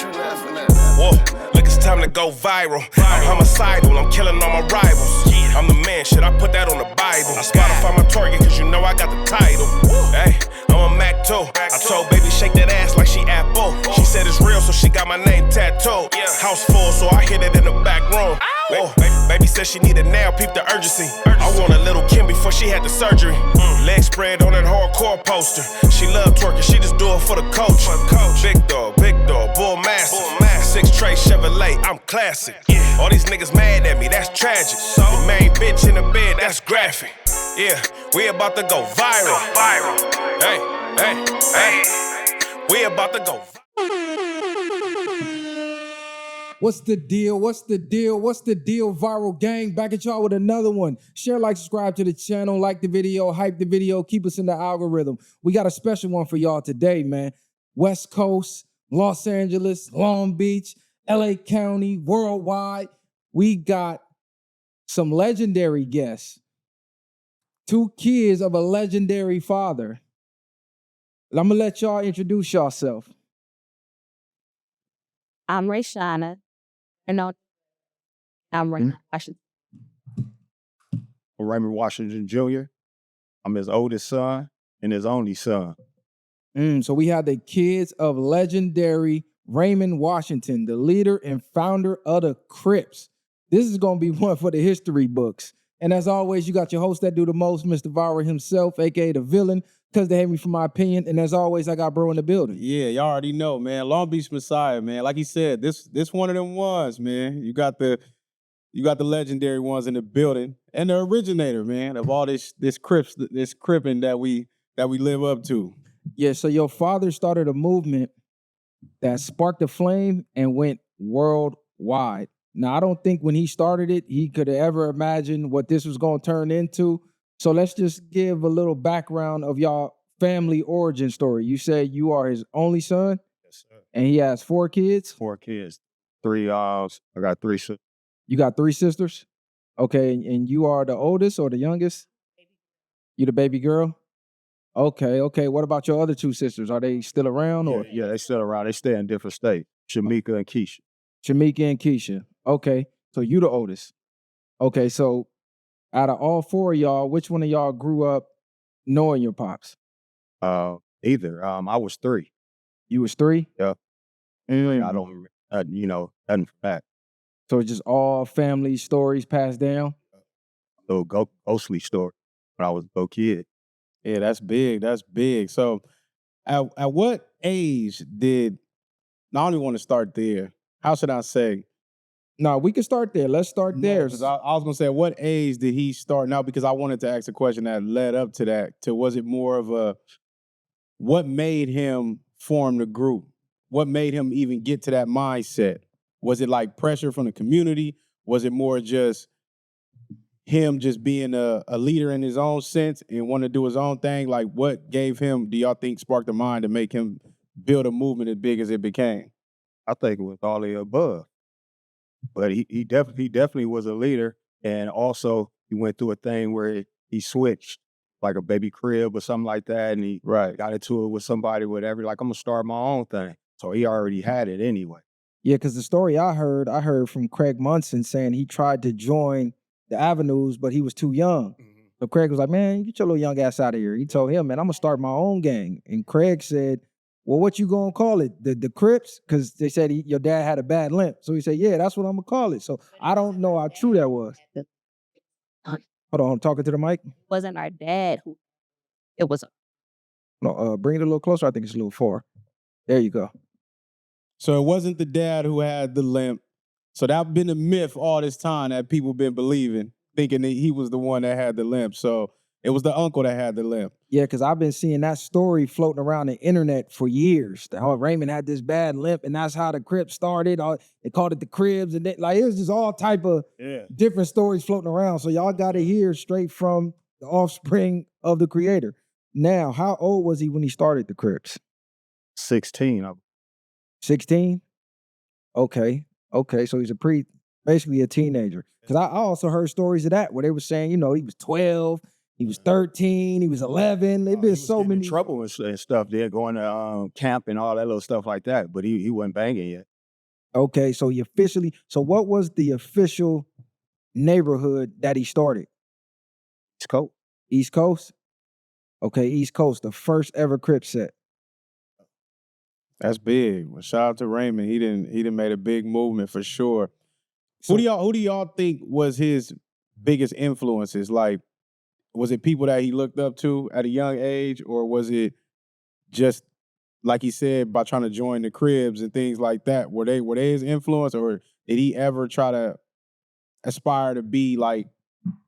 you laughing at? Whoa, look, it's time to go viral. I'm homicidal, I'm killing all my rivals. I'm the man, shit, I put that on the Bible. I Spotify my target, cause you know I got the title. Hey, I'm a Mac 2. I told baby shake that ass like she Apple. She said it's real, so she got my name tattooed. House full, so I hit it in the back room. Whoa, baby said she needed now, peep the urgency. I want a little Kim before she had the surgery. Leg spread on that hardcore poster. She love twerking, she just do it for the coach. Big dog, bull massive. 6 tray Chevrolet, I'm classic. All these niggas mad at me, that's tragic. The main bitch in the bed, that's graphic. Yeah, we about to go viral. Hey, we about to go viral. What's the deal? What's the deal? What's the deal, Viral Gang? Back at y'all with another one. Share, like, subscribe to the channel, like the video, hype the video, keep us in the algorithm. We got a special one for y'all today, man. West Coast, Los Angeles, Long Beach, LA County, worldwide. We got some legendary guests. 2 kids of a legendary father. I'm gonna let y'all introduce yourself. I'm Rayshana. I'm Raymond Washington. Raymond Washington Jr. I'm his oldest son and his only son. So we have the kids of legendary Raymond Washington, the leader and founder of the Crips. This is going to be one for the history books. And as always, you got your host that do the most, Mr. Viral himself, a.k.a. the villain, because they hate me for my opinion. And as always, I got bro in the building. Yeah, y'all already know, man. Long Beach Messiah, man. Like he said, this one of them ones, man. You got the legendary ones in the building, and the originator, man, of all this Crips, this Cripping that we live up to. Yeah, so your father started a movement that sparked a flame and went worldwide. Now, I don't think when he started it, he could have ever imagined what this was going to turn into. So let's just give a little background of y'all family origin story. You said you are his only son? Yes, sir. And he has 4 kids? 4 kids. 3, I got 3 sisters. You got 3 sisters? Okay, and you are the oldest or the youngest? You the baby girl? Okay. What about your other 2 sisters? Are they still around? Or Yeah, they still around. They stay in different states. Shamika and Keisha. Shamika and Keisha. Okay, so you the oldest. Okay, so out of all 4 of y'all, which one of y'all grew up knowing your pops? Either. I was 3. You was 3? Yeah. I don't remember, nothing from that. So it's just all family stories passed down? Little ghostly story when I was a little kid. Yeah, that's big. That's big. So at what age did, I don't even want to start there. How should I say? No, we can start there. Let's start there. Because I was going to say, at what age did he start? Now, because I wanted to ask a question that led up to that. Was it more of what made him form the group? What made him even get to that mindset? Was it like pressure from the community? Was it more just him just being a leader in his own sense and wanting to do his own thing? Like, what gave him, do y'all think, sparked the mind to make him build a movement as big as it became? I think it was all the above. But he definitely was a leader, and also he went through a thing where he switched, like a baby crib or something like that, and he got into it with somebody, whatever. Like, I'm gonna start my own thing. So he already had it anyway. Yeah, because the story I heard from Craig Munson saying he tried to join the Avenues, but he was too young. Mm-hmm. So Craig was like, man, get your little young ass out of here. He told him, man, I'm gonna start my own gang. And Craig said, well, what you gonna call it? The Crips? Because they said your dad had a bad limp. So he said, yeah, that's what I'm gonna call it. So I don't know how true that was. Hold on, I'm talking to the mic. It wasn't our dad who, it was. No, bring it a little closer. I think it's a little far. There you go. So it wasn't the dad who had the limp. So that's been a myth all this time that people been believing, thinking that he was the one that had the limp. So it was the uncle that had the limp. Yeah, because I've been seeing that story floating around the internet for years. How Raymond had this bad limp, and that's how the Crips started. They called it the Cribs, and it was just all type of different stories floating around. So y'all got to hear straight from the offspring of the creator. Now, how old was he when he started the Crips? 16. 16? Okay, so he's basically a teenager. Because I also heard stories of that where they were saying, he was 12, he was 13, he was 11. They've been so many trouble and stuff there, going to camp and all that little stuff like that. But he wasn't banging yet. Okay, so what was the official neighborhood that he started? It's cool. East Coast? Okay, East Coast, the first ever Crip set. That's big. Well, shout out to Raymond. He didn't made a big movement for sure. So- Who do y'all think was his biggest influences? Like, was it people that he looked up to at a young age, or was it just like he said by trying to join the Crips and things like that? Were they his influence, or did he ever try to aspire to be like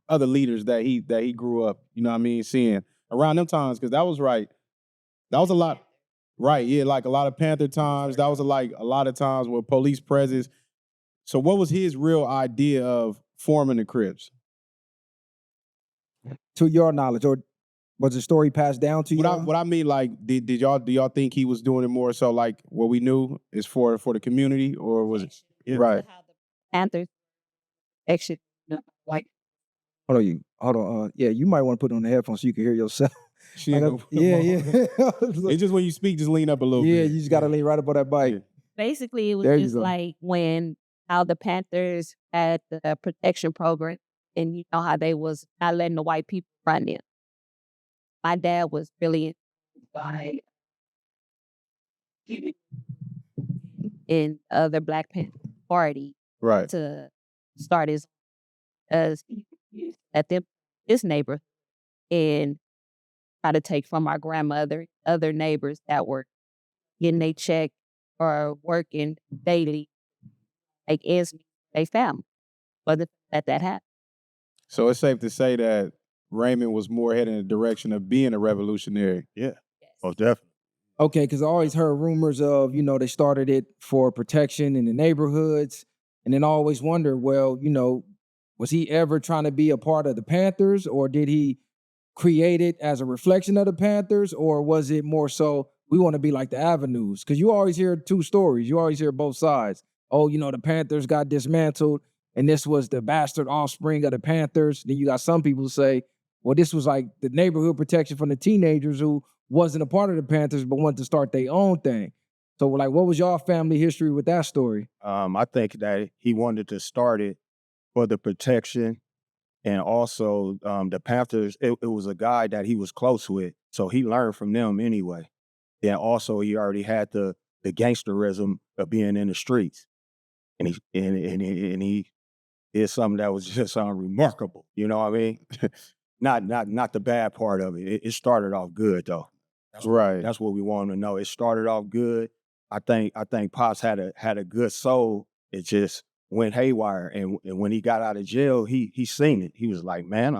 other leaders that he grew up, you know what I mean, seeing around them times? Because that was a lot. Right, yeah, like a lot of Panther times. That was a lot of times with police presence. So what was his real idea of forming the Crips? To your knowledge, or was the story passed down to you? What I mean, like, do y'all think he was doing it more so like what we knew is for the community, or was it right? How the Panthers actually, like, Hold on. Yeah, you might want to put on the headphones so you can hear yourself. She ain't gonna put them yeah, on. yeah. It's just when you speak, just lean up a little Yeah, bit. you just gotta lean right up on that bike. Yeah. basically, it was There you just go. like how the Panthers had the protection program, and you know how they was not letting the white people run them. My dad was really by in other Black Panther Party Right. to start his as at them his neighbor and try to take from our grandmother, other neighbors that were getting a check or working daily, like as they family. But that happened. So it's safe to say that Raymond was more heading in the direction of being a revolutionary. Yeah, most definitely. Okay, because I always heard rumors of, they started it for protection in the neighborhoods. And then I always wonder, well, was he ever trying to be a part of the Panthers, or did he create it as a reflection of the Panthers, or was it more so we want to be like the Avenues? Because you always hear two stories. You always hear both sides. Oh, the Panthers got dismantled, and this was the bastard offspring of the Panthers. Then you got some people who say, well, this was like the neighborhood protection from the teenagers who wasn't a part of the Panthers but wanted to start their own thing. So, like, what was y'all family history with that story? I think that he wanted to start it for the protection, and also the Panthers. It was a guy that he was close with, so he learned from them anyway. Then also he already had the gangsterism of being in the streets, and he did something that was just remarkable. You know what I mean? not the bad part of it. It started off good though. Right. That's what we want to know. It started off good. I think Pops had a good soul. It just went haywire, and when he got out of jail, he seen it. He was like, man,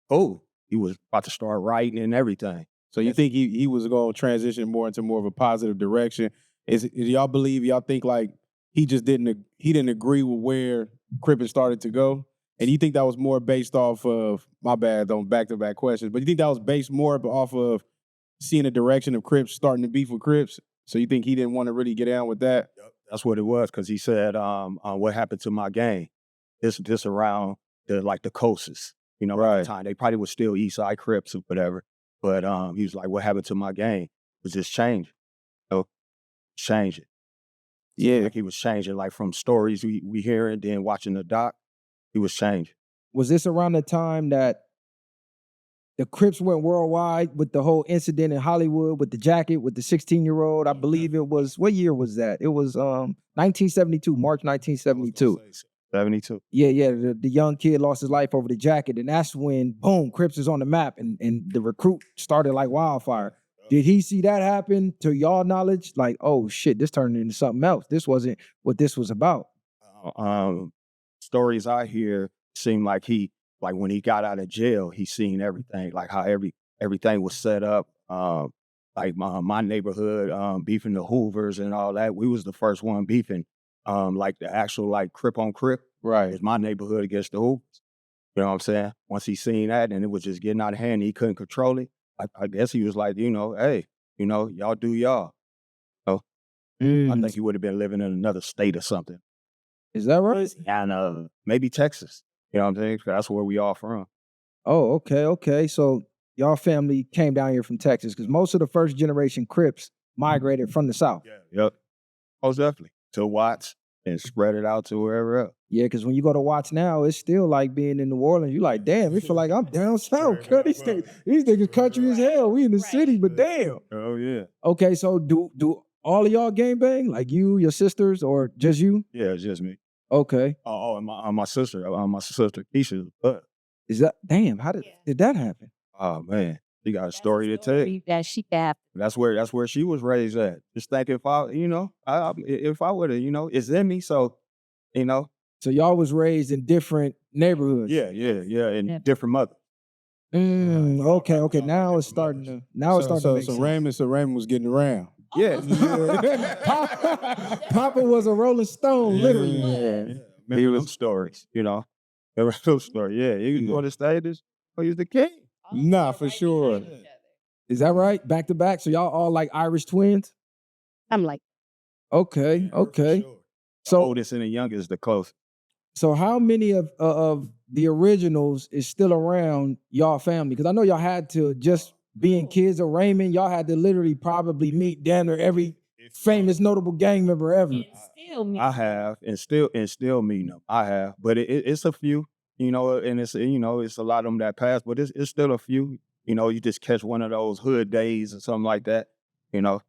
he was about to start writing and everything. So you think he was going to transition more into more of a positive direction? Do y'all think like he just didn't agree with where Crippen started to go? And you think that was more based off of, my bad, on back-to-back questions, but you think that was based more off of seeing the direction of Crips starting to beef with Crips? So you think he didn't want to really get down with that? That's what it was, because he said, what happened to my gang? This around the coasts, Right. at the time. They probably was still East Side Crips or whatever. But he was like, what happened to my gang? It was just change. Change it. Yeah. Like he was changing, like from stories we hearing, then watching the doc, he was changing. Was this around the time that the Crips went worldwide with the whole incident in Hollywood with the jacket with the 16-year-old? I believe it was, what year was that? It was 1972, March 1972. 72. Yeah, the young kid lost his life over the jacket, and that's when, boom, Crips is on the map, and the recruit started like wildfire. Did he see that happen, to y'all knowledge? Like, oh shit, this turned into something else. This wasn't what this was about. Stories I hear seem like when he got out of jail, he seen everything, like how everything was set up. Like my neighborhood, beefing the Hoovers and all that. We was the first one beefing, like the actual Crip on Crip. Right. It was my neighborhood against the Hoovers. You know what I'm saying? Once he seen that and it was just getting out of hand, he couldn't control it. I guess he was like, hey, y'all do y'all. So I think he would have been living in another state or something. Is that right? And maybe Texas. You know what I'm saying? 'Cause that's where we all from. Oh, okay. So y'all family came down here from Texas, because most of the first generation Crips migrated from the South. Yep. Most definitely. To Watts, and spread it out to wherever else. Yeah, because when you go to watch now, it's still like being in New Orleans. You like, damn, it feel like I'm down south. Cause these niggas country as hell. We in the city, but damn. Oh yeah. Okay, so do all of y'all gang bang? Like you, your sisters, or just you? Yeah, it's just me. Okay. And my sister Keisha. Is that damn? How did that happen? Oh man, she got a story to tell. That she got. That's where she was raised at. Just think if I would have, it's in me. So, So y'all was raised in different neighborhoods. yeah, and different mothers. Okay. Now it's starting to make sense. Raymond was getting around. Yeah. Papa was a Rolling Stone, literally. Yeah. He was stories, There were some stories. Yeah, he was on the stages. Oh, he was the king. Nah, for sure. Is that right? Back to back. So y'all all like Irish twins? I'm like, Okay. The So oldest and the youngest, the closest. So how many of the originals is still around y'all family? Because I know y'all had to, just being kids of Raymond, y'all had to literally probably meet damn near every famous notable gang member ever. I have, and still meeting them. I have, but it's a few, and it's it's a lot of them that passed, but it's still a few. You just catch one of those hood days or something like that,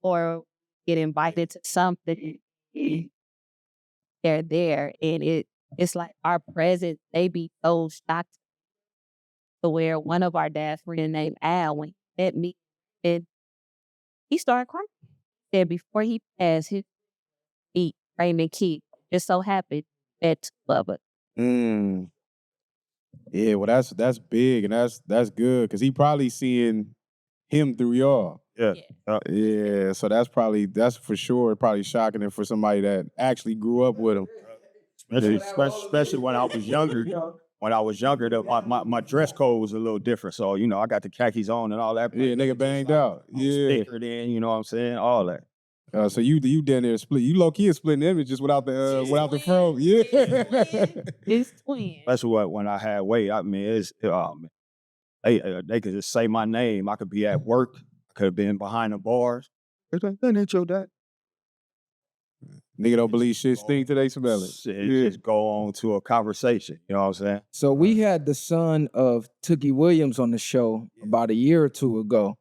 or get invited to something. They're there, and it's like our presence. They be so shocked to where one of our dad's friends named Al, when he met me, and he started crying. Said before he passed, his feet, Raymond Key, just so happened that two of us. Yeah, well, that's big, and that's good, because he probably seeing him through y'all. Yeah. Yeah, so that's for sure probably shocking, and for somebody that actually grew up with him. Especially when I was younger. When I was younger, my dress code was a little different. So, I got the khakis on and all that. Yeah, nigga banged out. Yeah. Stickered in, you know what I'm saying? All that. So you down there split. You low key is splitting images without the fro. Yeah. It's twin. Especially when I had weight. I mean, they could just say my name. I could be at work. I could have been behind the bars. It's like, that ain't your dad. Nigga don't believe shit stink till they smell it. Just go on to a conversation. You know what I'm saying? So we had the son of Tookie Williams on the show about a year or two ago.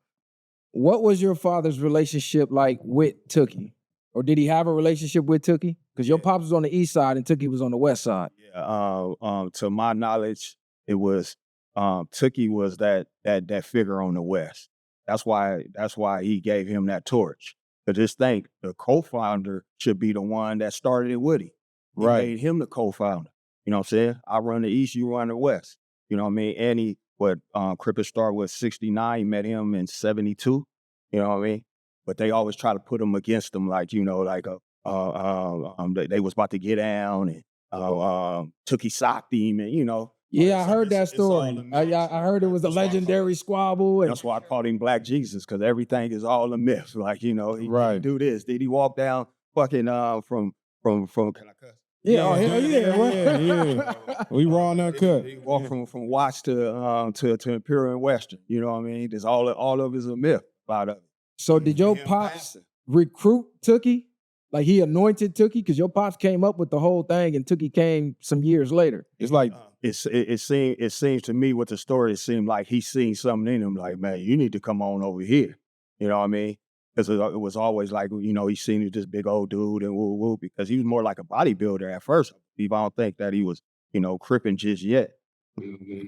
What was your father's relationship like with Tookie? Or did he have a relationship with Tookie? Because your pops was on the east side and Tookie was on the west side. Yeah. To my knowledge, it was Tookie was that figure on the west. That's why he gave him that torch. To just think the co-founder should be the one that started it with him. He made him the co-founder. You know what I'm saying? I run the east, you run the west. You know what I mean? And Crips started with 69. He met him in 72. You know what I mean? But they always try to put him against him, like, they was about to get down, and Tookie socked him, and Yeah, I heard that story. I heard it was a legendary squabble. That's why I called him Black Jesus, because everything is all a myth. Like, he didn't do this. Did he walk down fucking from can I cuss? Yeah, oh hell yeah. Yeah. We raw and uncut. He walked from Watts to Imperial and Western. You know what I mean? There's all of it is a myth about it. So did your pops recruit Tookie? Like he anointed Tookie? Because your pops came up with the whole thing and Tookie came some years later. It's like it seems to me with the story, it seemed like he seen something in him, like, man, you need to come on over here. You know what I mean? Because it was always like, he seen this big old dude and woo, because he was more like a bodybuilder at first. I don't think that he was, cripping just yet. Mm-hmm.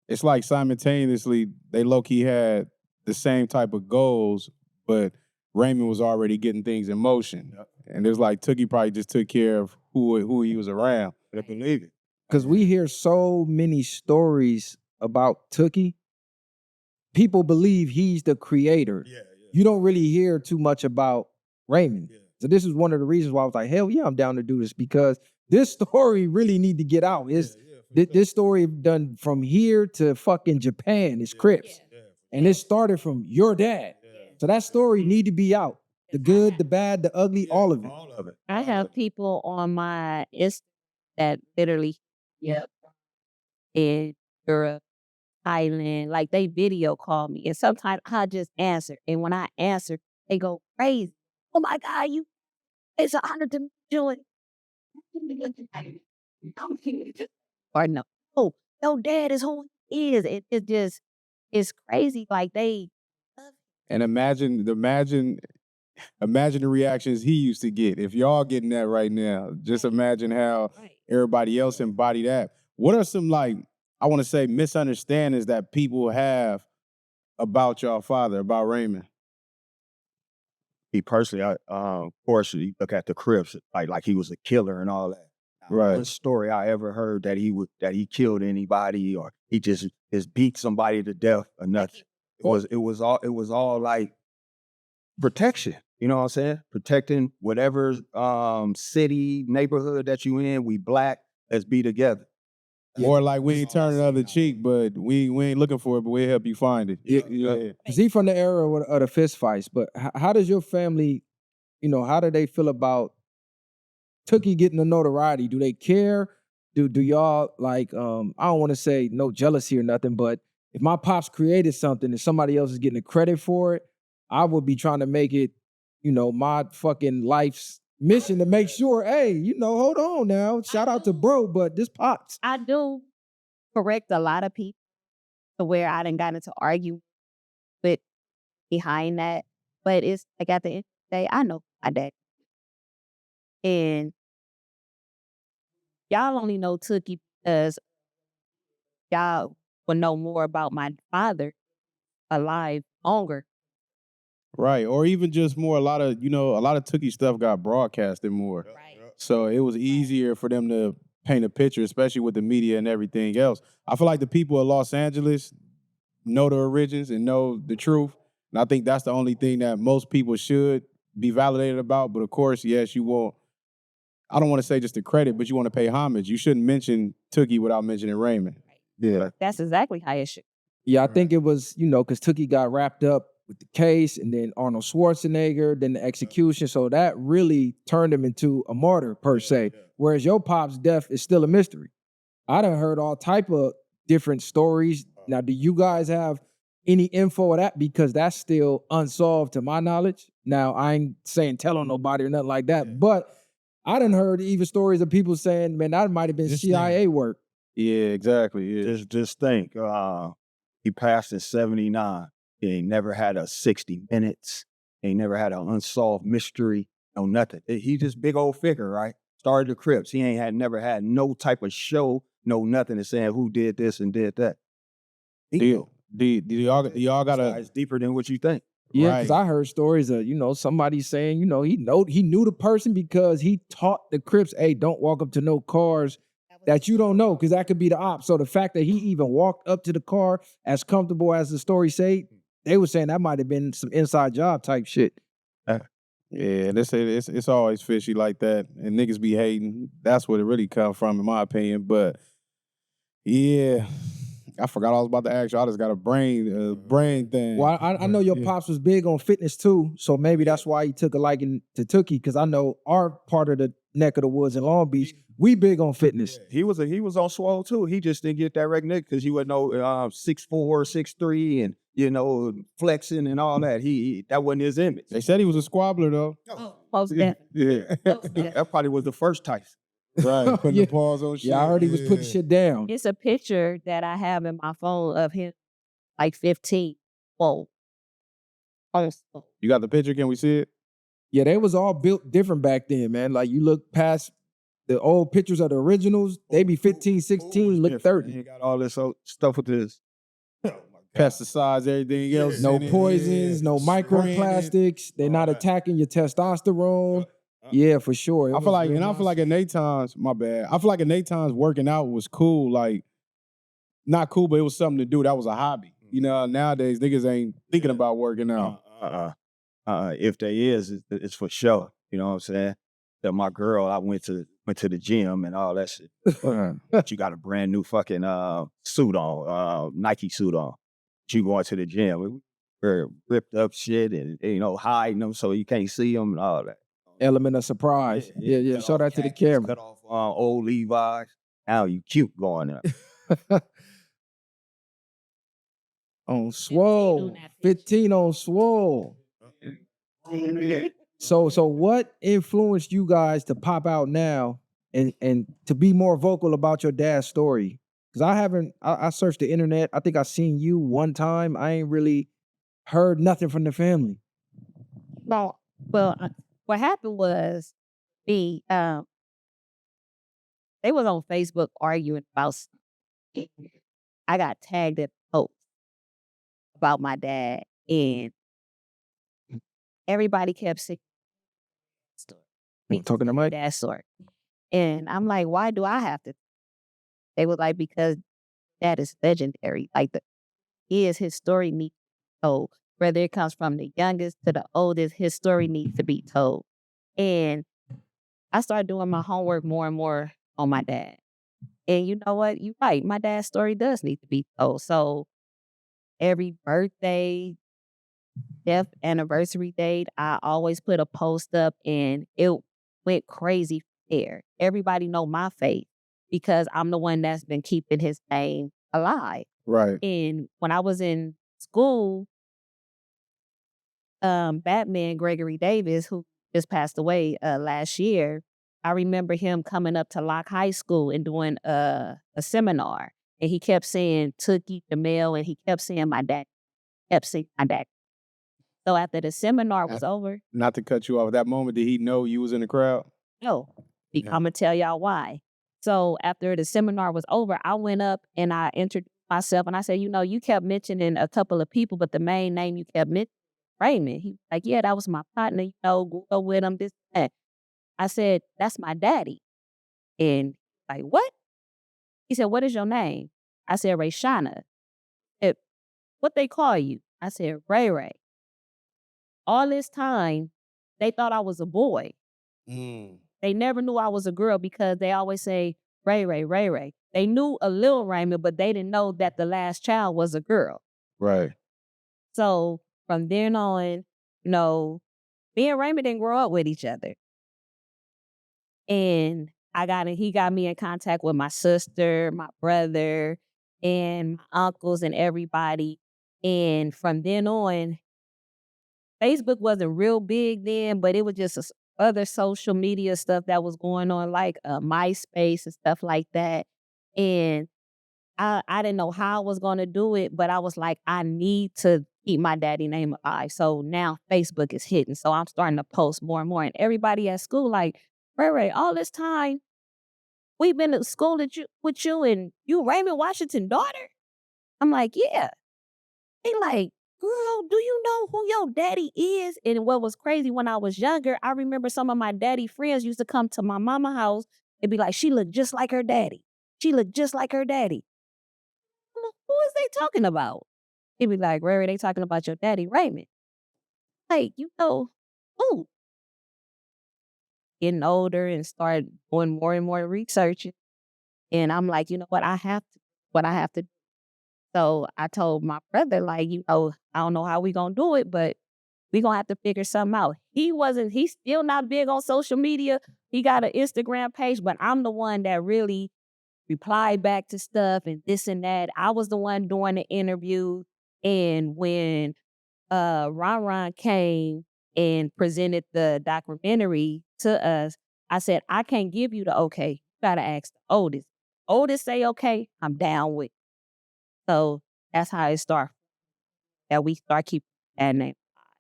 It's like simultaneously, they low-key had the same type of goals, but Raymond was already getting things in motion. And it was like Tookie probably just took care of who he was around. I believe it. Because we hear so many stories about Tookie. People believe he's the creator. Yeah. You don't really hear too much about Raymond. Yeah. So this is one of the reasons why I was like, hell yeah, I'm down to do this, because this story really need to get out. This story done from here to fucking Japan. It's Crips. Yeah. And it started from your dad. Yeah. So that story need to be out. The good, the bad, the ugly, all of it. I have people on my Instagram that literally, in Europe, Thailand, like they video call me, and sometimes I just answer, and when I answer, they go crazy. Oh my God, it's an honor to meet you. or no, oh, your dad is who he is. It just it's crazy. Like they And imagine the reactions he used to get. If y'all getting that right now, just imagine how everybody else embody that. What are some, like, I want to say, misunderstandings that people have about your father, about Raymond? He personally, of course, you look at the Crips, like he was a killer and all that. Right. One story I ever heard that he killed anybody or he just beat somebody to death or nothing. It was all like protection. You know what I'm saying? Protecting whatever city, neighborhood that you in. We black, let's be together. Or like we ain't turning the other cheek, but we ain't looking for it, but we'll help you find it. Yeah. Cause he from the era of the fist fights. But how does your family, how do they feel about Tookie getting the notoriety? Do they care? Do y'all like? I don't want to say no jealousy or nothing, but if my pops created something and somebody else is getting the credit for it, I would be trying to make it, my fucking life's mission to make sure, hey, hold on now. Shout out to bro, but this pops. I do correct a lot of people to where I done got into argue with behind that. But it's like at the end of the day, I know my dad. And y'all only know Tookie because y'all will know more about my father alive longer. Right. Or even just more, a lot of Tookie stuff got broadcasted more. Right. So it was easier for them to paint a picture, especially with the media and everything else. I feel like the people of Los Angeles know the origins and know the truth. And I think that's the only thing that most people should be validated about. But of course, yes, you won't. I don't want to say just the credit, but you want to pay homage. You shouldn't mention Tookie without mentioning Raymond. Yeah. That's exactly how it should. Yeah, I think it was, because Tookie got wrapped up with the case and then Arnold Schwarzenegger, then the execution. So that really turned him into a martyr per se. Whereas your pop's death is still a mystery. I done heard all type of different stories. Now, do you guys have any info of that? Because that's still unsolved to my knowledge. Now, I ain't saying tell on nobody or nothing like that, but I done heard even stories of people saying, man, that might have been CIA work. Yeah, exactly. Yeah. Just think, he passed in 79. He ain't never had a 60 Minutes. He ain't never had an unsolved mystery. No nothing. He just big old figure, right? Started the Crips. He never had no type of show, no nothing to saying who did this and did that. Do y'all gotta? It's deeper than what you think. Yeah, because I heard stories of, somebody saying, he knew the person because he taught the Crips, hey, don't walk up to no cars that you don't know, because that could be the op. So the fact that he even walked up to the car as comfortable as the story say, they were saying that might have been some inside job type shit. Yeah, it's always fishy like that, and niggas be hating. That's what it really comes from, in my opinion. But yeah, I forgot I was about to ask you. I just got a brain thing. Well, I know your pops was big on fitness too, so maybe that's why he took a liking to Tookie. Because I know our part of the neck of the woods in Long Beach, we big on fitness. He was on swole too. He just didn't get that recognition because he wasn't no 6'4", 6'3", and flexing and all that. That wasn't his image. They said he was a squabbler though. Most definitely. Yeah, that probably was the first Tyson. Right, putting the paws on shit. Yeah, I heard he was putting shit down. It's a picture that I have in my phone of him, like 15. Whoa. You got the picture? Can we see it? Yeah, they was all built different back then, man. Like you look past the old pictures of the originals, they be 15, 16, look 30. He got all this stuff with this. Pesticides, everything else. No poisons, no microplastics. They're not attacking your testosterone. Yeah, for sure. I feel like in Nate times, my bad. I feel like in Nate times working out was cool. Like, not cool, but it was something to do. That was a hobby. Nowadays niggas ain't thinking about working out. If they is, it's for sure. You know what I'm saying? That my girl, I went to the gym and all that shit. But you got a brand new fucking suit on, Nike suit on. You going to the gym, we're ripped up shit and hiding them so you can't see them and all that. Element of surprise. Yeah. Show that to the camera. Cut off old Levi's. Now you cute going up. On swole. 15 on swole. So what influenced you guys to pop out now and to be more vocal about your dad's story. Because I searched the internet. I think I seen you one time. I ain't really heard nothing from the family. Well, what happened was they was on Facebook arguing about something. I got tagged at a post about my dad, and everybody kept saying Talking to Mike? that story. And I'm like, why do I have to? They were like, because that is legendary. Like his story needs to be told. Whether it comes from the youngest to the oldest, his story needs to be told. And I started doing my homework more and more on my dad. And you know what? You're right. My dad's story does need to be told. So every birthday, death anniversary date, I always put a post up, and it went crazy there. Everybody know my faith because I'm the one that's been keeping his name alive. Right. And when I was in school, Batman Gregory Davis, who just passed away last year, I remember him coming up to Locke High School and doing a seminar. And he kept saying Tookie the male, and he kept saying my dad. Kept saying my dad. So after the seminar was over. Not to cut you off, at that moment, did he know you was in the crowd? No. I'm going to tell y'all why. So after the seminar was over, I went up and I introduced myself, and I said, you kept mentioning a couple of people, but the main name you kept mentioning, Raymond. He was like, yeah, that was my partner, grew up with him, this, that. I said, that's my daddy. And like, what? He said, what is your name? I said, Rayshana. What they call you? I said, Ray Ray. All this time, they thought I was a boy. They never knew I was a girl because they always say, Ray Ray, Ray Ray. They knew a little Raymond, but they didn't know that the last child was a girl. Right. So from then on, me and Raymond didn't grow up with each other. And he got me in contact with my sister, my brother, and my uncles and everybody. And from then on, Facebook wasn't real big then, but it was just other social media stuff that was going on, like MySpace and stuff like that. And I didn't know how I was going to do it, but I was like, I need to keep my daddy name alive. So now Facebook is hitting. So I'm starting to post more and more. And everybody at school like, Ray, all this time, we've been to school with you, and you Raymond Washington's daughter? I'm like, yeah. They like, girl, do you know who your daddy is? And what was crazy, when I was younger, I remember some of my daddy friends used to come to my mama's house and be like, she looked just like her daddy. She looked just like her daddy. I'm like, who is they talking about? He'd be like, Ray, they talking about your daddy, Raymond. Like, who? Getting older and start doing more and more research. And I'm like, you know what? I have to do. So I told my brother, like, I don't know how we gonna do it, but we gonna have to figure something out. He's still not big on social media. He got an Instagram page, but I'm the one that really replied back to stuff and this and that. I was the one doing the interview. And when Ron came and presented the documentary to us, I said, I can't give you the okay. You gotta ask the oldest. Oldest say okay, I'm down with it. So that's how it started. That we start keeping that name.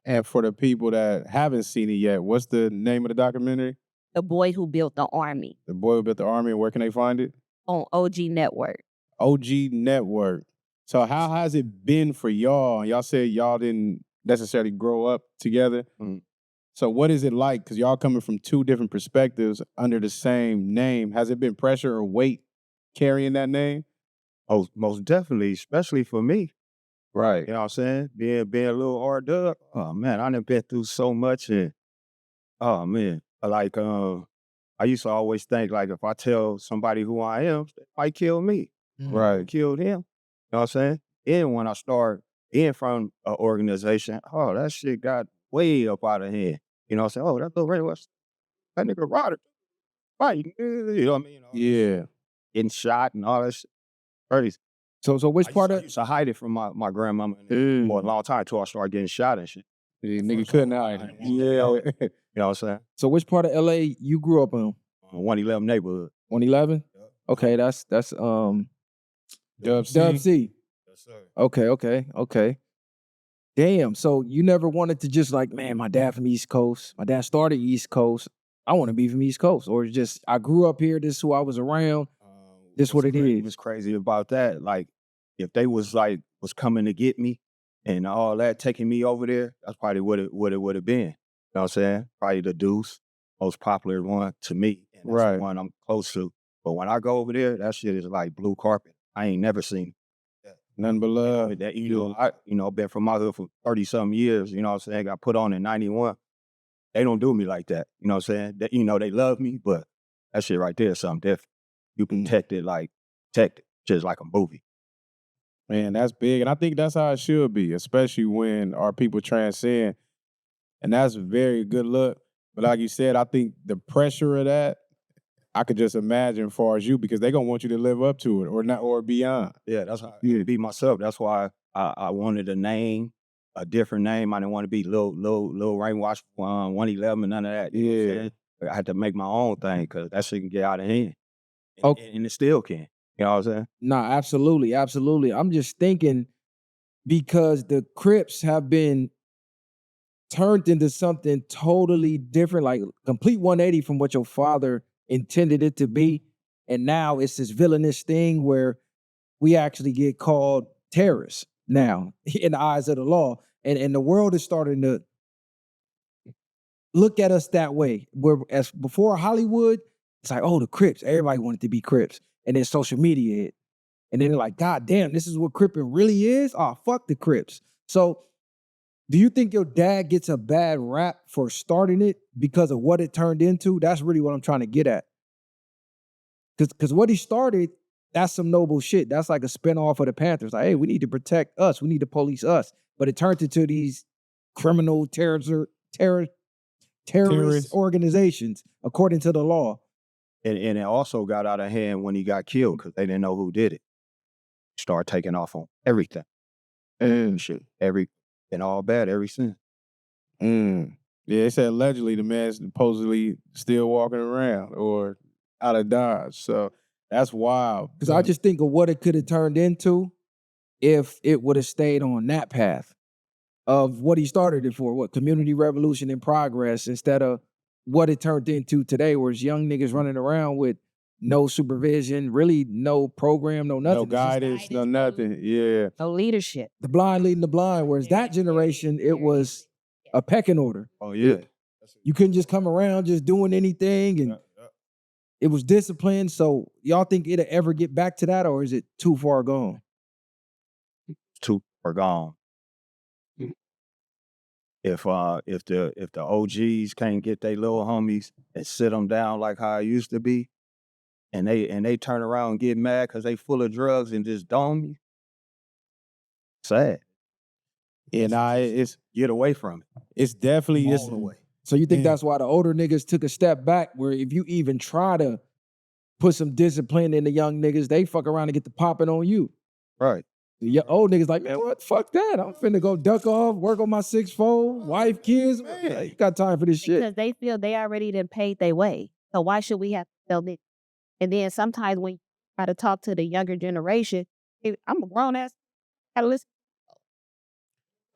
And for the people that haven't seen it yet, what's the name of the documentary? The Boy Who Built the Army. The Boy Who Built the Army, and where can they find it? On OG Network. OG Network. So how has it been for y'all? Y'all said y'all didn't necessarily grow up together. Mm. So what is it like? Because y'all coming from two different perspectives under the same name. Has it been pressure or weight carrying that name? Oh, most definitely, especially for me. Right. You know what I'm saying? Being a little hard up. Oh man, I done been through so much, and oh man, like I used to always think, like, if I tell somebody who I am, they might kill me. Right. Killed him. You know what I'm saying? And when I start in from an organization, oh, that shit got way up out of hand. You know what I'm saying? Oh, that little Ray West, that nigga Rodder, fighting. You know what I mean? Yeah. Getting shot and all that shit. Crazy. So which part I of used to hide it from my grandmama for a long time until I started getting shot and shit. Yeah, nigga couldn't hide it. Yeah. You know what I'm saying? so which part of LA you grew up in? 111 neighborhood. 111? Yep. Okay, that's Dub C. Dub C. Yes, sir. Okay. Damn. So you never wanted to just like, man, my dad from East Coast. My dad started East Coast. I want to be from East Coast. Or it's just I grew up here. This is who I was around. This what it is. What's crazy about that? Like, if they was coming to get me and all that, taking me over there, that's probably what it would have been. You know what I'm saying? Probably the Deuce, most popular one to me. And that's Right. the one I'm close to. But when I go over there, that shit is like blue carpet. I ain't never seen it. Nothing but love. But that, I been from my hood for 30-something years, you know what I'm saying? Got put on in 91. They don't do me like that. You know what I'm saying? They love me, but that shit right there is something different. You protect it just like a movie. Man, that's big. And I think that's how it should be, especially when our people transcend. And that's a very good look. But like you said, I think the pressure of that, I could just imagine as far as you, because they're going to want you to live up to it or not, or beyond. Yeah, that's how I be myself. That's why I wanted a different name. I didn't want to be Lil Raymond 111 and none of that. You know what I'm saying? I had to make my own thing because that shit can get out of hand. And it still can. You know what I'm saying? Nah, absolutely. I'm just thinking because the Crips have been turned into something totally different, like complete 180 from what your father intended it to be. And now it's this villainous thing where we actually get called terrorists now in the eyes of the law. And the world is starting to look at us that way. Whereas before Hollywood, it's like, oh, the Crips. Everybody wanted to be Crips. And then social media hit. And then they're like, God damn, this is what Crippin' really is? Oh, fuck the Crips. So do you think your dad gets a bad rap for starting it because of what it turned into? That's really what I'm trying to get at. Because what he started, that's some noble shit. That's like a spinoff of the Panthers. Like, hey, we need to protect us. We need to police us. But it turned into these criminal terrorist organizations, according to the law. And it also got out of hand when he got killed because they didn't know who did it. Started taking off on everything. And shit. Been all bad ever since. Yeah, they said allegedly the man's supposedly still walking around or out of Dodge. So that's wild. Because I just think of what it could have turned into if it would have stayed on that path of what he started it for, community revolution in progress, instead of what it turned into today, where it's young niggas running around with no supervision, really no program, no nothing. No guidance, no nothing. Yeah. No leadership. The blind leading the blind, whereas that generation, it was a pecking order. Oh, yeah. You couldn't just come around just doing anything, and it was disciplined. So y'all think it'll ever get back to that, or is it too far gone? Too far gone. If the OGs can't get their little homies and sit them down like how it used to be, and they turn around and get mad because they full of drugs and just dome you, sad. Yeah, it's get away from it. It's definitely all the way. So you think that's why the older niggas took a step back, where if you even try to put some discipline in the young niggas, they fuck around and get the popping on you. Right. The old niggas like, man, what? Fuck that. I'm finna go duck off, work on my 6'4", wife, kids. Man, you got time for this shit. Because they feel they already done paid their way. So why should we have to sell this? And then sometimes when you try to talk to the younger generation, I'm a grown ass, gotta listen.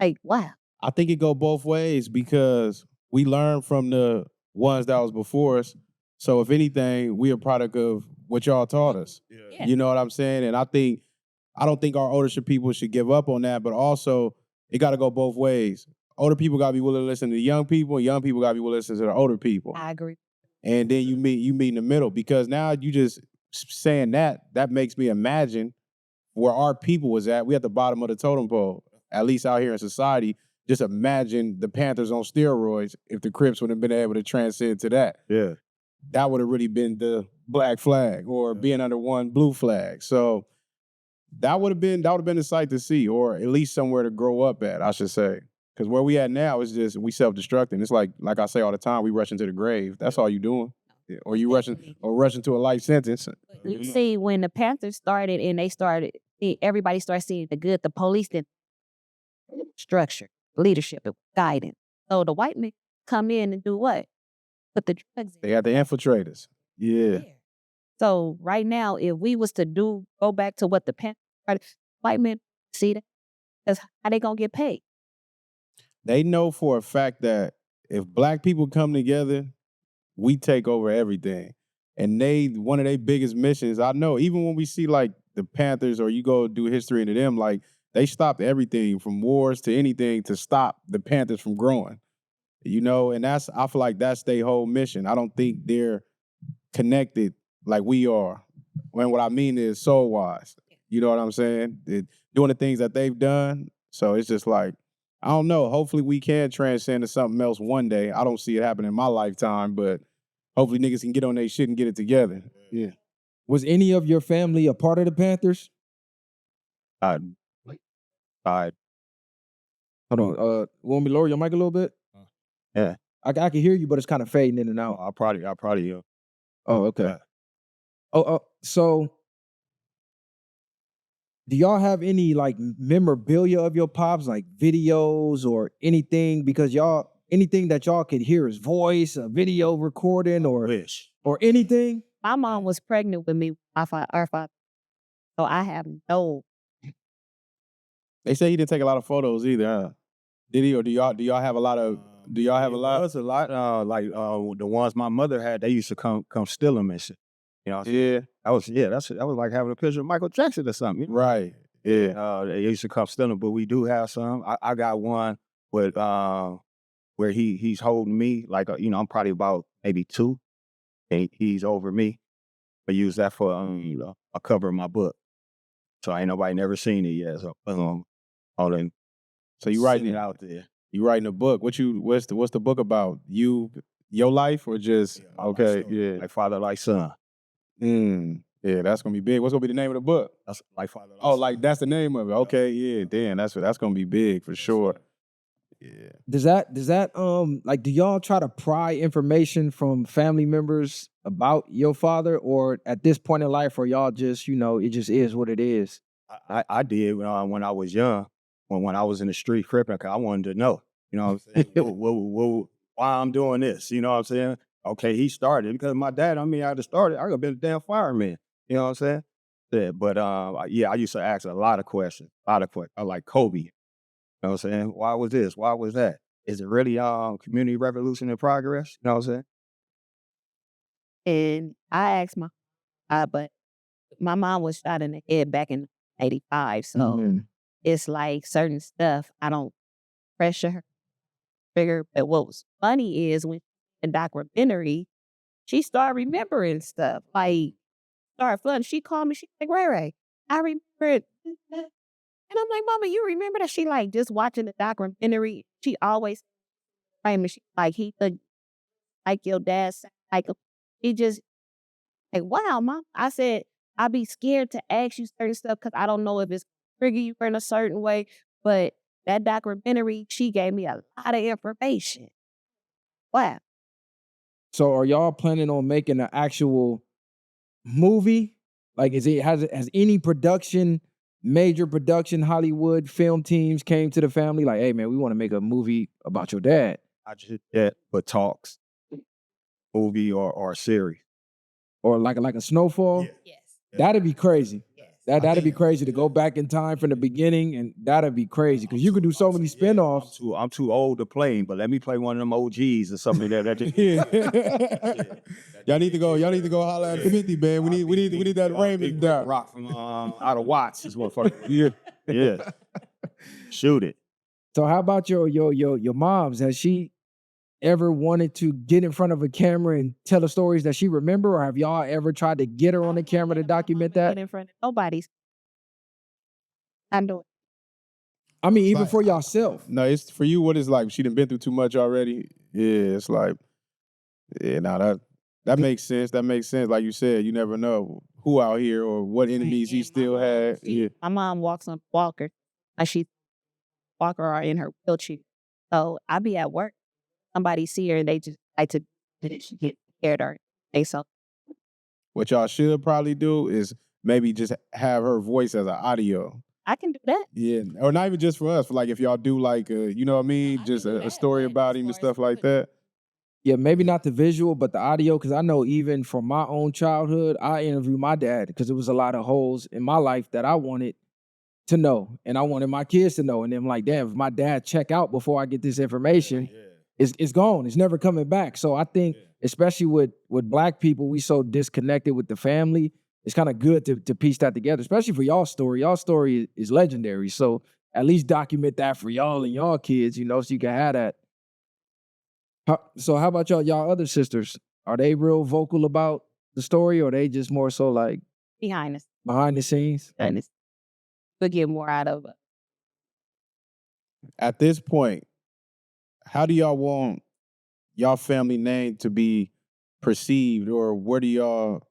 Like, wow. I think it go both ways because we learned from the ones that was before us. So if anything, we a product of what y'all taught us. Yeah. You know what I'm saying? And I don't think our older people should give up on that, but also it got to go both ways. Older people got to be willing to listen to the young people, and young people got to be willing to listen to the older people. I agree. And then you meet in the middle, because now you just saying that makes me imagine where our people was at. We at the bottom of the totem pole, at least out here in society. Just imagine the Panthers on steroids if the Crips would have been able to transcend to that. Yeah. That would have really been the black flag or being under one blue flag. So that would have been a sight to see, or at least somewhere to grow up at, I should say. Because where we at now is just we self-destructing. It's like I say all the time, we rush into the grave. That's all you doing. Yeah. Or you rushing to a life sentence. You see, when the Panthers started and everybody started seeing the good, the police did structure, leadership, guidance. So the white men come in and do what? Put the drugs in. They had the infiltrators. Yeah. So right now, if we was to go back to what the Panthers, white men see that, that's how they gonna get paid. They know for a fact that if black people come together, we take over everything. And one of their biggest missions, I know, even when we see like the Panthers or you go do history into them, like they stopped everything from wars to anything to stop the Panthers from growing. You know, and I feel like that's their whole mission. I don't think they're connected like we are. When what I mean is soul-wise. You know what I'm saying? Doing the things that they've done. So it's just like, I don't know. Hopefully we can transcend to something else one day. I don't see it happening in my lifetime, but hopefully niggas can get on their shit and get it together. Yeah. Was any of your family a part of the Panthers? I Hold on. Want me to lower your mic a little bit? Yeah. I can hear you, but it's kind of fading in and out. I probably Oh, okay. So do y'all have any like memorabilia of your pops, like videos or anything? Because anything that y'all could hear his voice, a video recording, or anything? My mom was pregnant with me, our father. So I have no. They say he didn't take a lot of photos either, huh? Did he, or do y'all have a lot of? Do y'all have a lot? There's a lot. The ones my mother had, they used to come steal them and shit. You know. Yeah. That was like having a picture of Michael Jackson or something. You know? Right. Yeah. They used to come steal them, but we do have some. I got one with where he's holding me like I'm probably about maybe 2, and he's over me. I use that for a cover of my book, so ain't nobody never seen it yet. So all in. So you writing it out there. You writing a book? What's the book about? Your life or just okay? Yeah, like father, like son. Yeah, that's gonna be big. What's gonna be the name of the book? That's like father. Like son. Like that's the name of it. Okay, yeah, damn, that's gonna be big for sure. Yeah. Does that like do y'all try to pry information from family members about your father, or at this point in life, or y'all just it just is what it is? I did when I was young, when I was in the street cripping, I wanted to know, you know what I'm saying, why I'm doing this, you know what I'm saying? Okay, he started because my dad, I'd have started, I could have been a damn fireman, you know what I'm saying? Yeah, but I used to ask a lot of questions, I like Kobe, you know what I'm saying? Why was this? Why was that? Is it really community revolution in progress? You know what I'm saying? And I asked but my mom was shot in the head back in 85. So it's like certain stuff I don't pressure her, trigger. But what was funny is when in documentary, she started remembering stuff. Like, started flooding. She called me. She's like, Ray, I remember it. And I'm like, Mama, you remember that? She like just watching the documentary. She always Raymond. She like he like your dad. Like he just like, wow, Mom. I said I be scared to ask you certain stuff because I don't know if it's trigger you in a certain way. But that documentary, she gave me a lot of information. Wow. So are y'all planning on making an actual movie? Like, has any major production Hollywood film teams came to the family like, hey man, we want to make a movie about your dad? I just did that, but talks, movie or series, or like a Snowfall. Yeah. Yes. That'd be crazy. Yes. That'd be crazy to go back in time from the beginning, and that'd be crazy because you could do so many spinoffs. I'm too old to play, but let me play one of them OGs or something that just Y'all need to go holler at 50, man. We need that Raymond down. Rock from out of Watts is motherfucker. Yeah. Shoot it. So how about your moms? Has she ever wanted to get in front of a camera and tell the stories that she remember, or have y'all ever tried to get her on the camera to document that? Get in front of nobody's. I know it. I mean, even for yourself. No, it's for you. What it's like? She done been through too much already. Yeah, it's like, that makes sense. That makes sense. Like you said, you never know who out here or what enemies he still had. Yeah. My mom walks on walker, like she walker or in her wheelchair. So I be at work. Somebody see her and they just like to get scared or say something. What y'all should probably do is maybe just have her voice as an audio. I can do that. Yeah, or not even just for us. For like if y'all do like, you know what I mean, just a story about him and stuff like that. Yeah, maybe not the visual, but the audio, because I know even from my own childhood, I interviewed my dad because there was a lot of holes in my life that I wanted to know, and I wanted my kids to know. And then I'm like, damn, if my dad check out before I get this information, it's gone. It's never coming back. So I think, especially with Black people, we so disconnected with the family. It's kind of good to piece that together, especially for y'all's story. Y'all's story is legendary. So at least document that for y'all and y'all kids, you know, so you can have that. So how about y'all other sisters? Are they real vocal about the story, or are they just more so like Behind us. behind the scenes? We'll get more out of it. At this point, how do y'all want y'all family name to be perceived, or where do y'all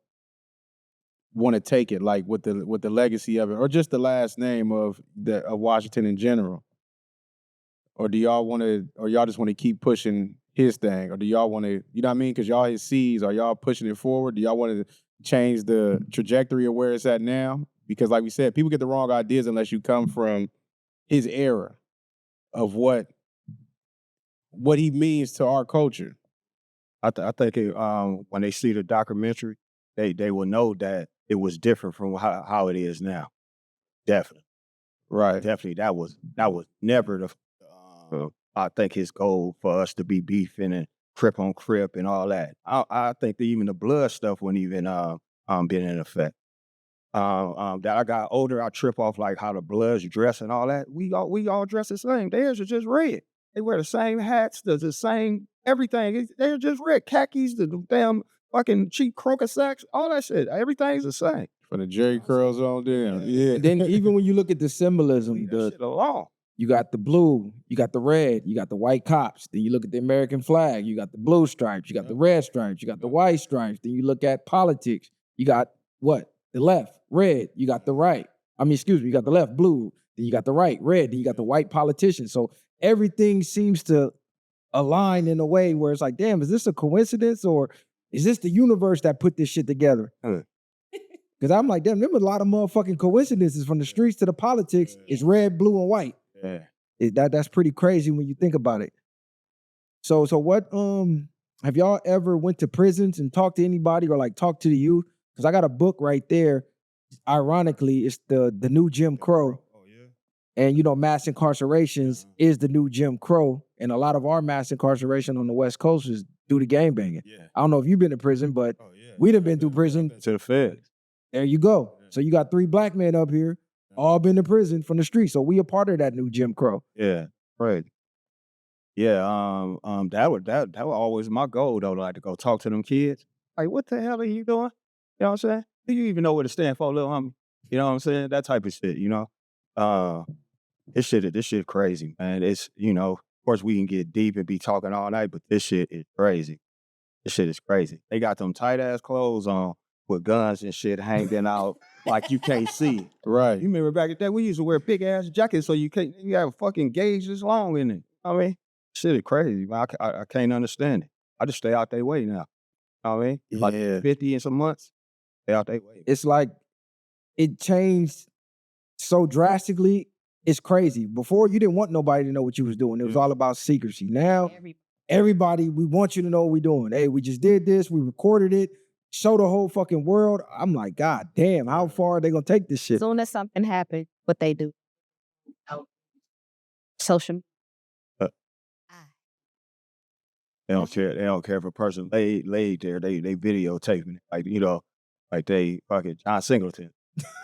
want to take it, like with the legacy of it, or just the last name of Washington in general? Or do y'all want to, or y'all just want to keep pushing his thing, or do y'all want to, you know what I mean? Because y'all his seeds, are y'all pushing it forward? Do y'all want to change the trajectory of where it's at now? Because like we said, people get the wrong ideas unless you come from his era of what he means to our culture. I think when they see the documentary, they will know that it was different from how it is now. Definitely. Right. Definitely. That was never the I think his goal for us to be beefing and Crip on Crip and all that. I think that even the blood stuff wasn't even been in effect. That I got older, I trip off like how the Bloods dress and all that. We all dress the same. Theirs are just red. They wear the same hats, the same everything. They're just red. Khakis, the damn fucking cheap croaker sacks, all that shit. Everything's the same. For the Jerry curls on there. Yeah. And then even when you look at the symbolism, That shit alone. you got the blue, you got the red, you got the white cops. Then you look at the American flag, you got the blue stripes, you got the red stripes, you got the white stripes. Then you look at politics, you got what? The left, red, you got the right. You got the left, blue, then you got the right, red, then you got the white politicians. So everything seems to align in a way where it's like, damn, is this a coincidence, or is this the universe that put this shit together? Because I'm like, damn, there were a lot of motherfucking coincidences from the streets to the politics. It's red, blue, and white. Yeah. That's pretty crazy when you think about it. So what have y'all ever went to prisons and talked to anybody, or like talked to the youth? Because I got a book right there. Ironically, it's the new Jim Crow. Oh yeah. And you know, mass incarcerations is the new Jim Crow. And a lot of our mass incarceration on the West Coast is due to gangbanging. Yeah. I don't know if you've been to prison, but we done been through prison. To the feds. There you go. So you got 3 black men up here, all been to prison from the street. So we a part of that new Jim Crow. Yeah, right. Yeah, that was always my goal though, like to go talk to them kids. Like, what the hell are you doing? You know what I'm saying? Do you even know what it stands for, little homie? You know what I'm saying? That type of shit, you know? This shit crazy, man. It's, you know, of course we can get deep and be talking all night, but this shit is crazy. This shit is crazy. They got them tight ass clothes on with guns and shit hanging out like you can't see it. Right. You remember back in the day, we used to wear big ass jackets so you have a fucking gauge this long in it. I mean, shit is crazy, man. I can't understand it. I just stay out their way now. I mean, like 50 and some months, stay out their way. It's like it changed so drastically. It's crazy. Before, you didn't want nobody to know what you was doing. It was all about secrecy. Now, everybody, we want you to know what we're doing. Hey, we just did this. We recorded it. Show the whole fucking world. I'm like, God damn, how far are they gonna take this shit? As soon as something happens, what they do? Social. They don't care. They don't care if a person laid there. They videotaping it. Like, you know, like they fucking John Singleton.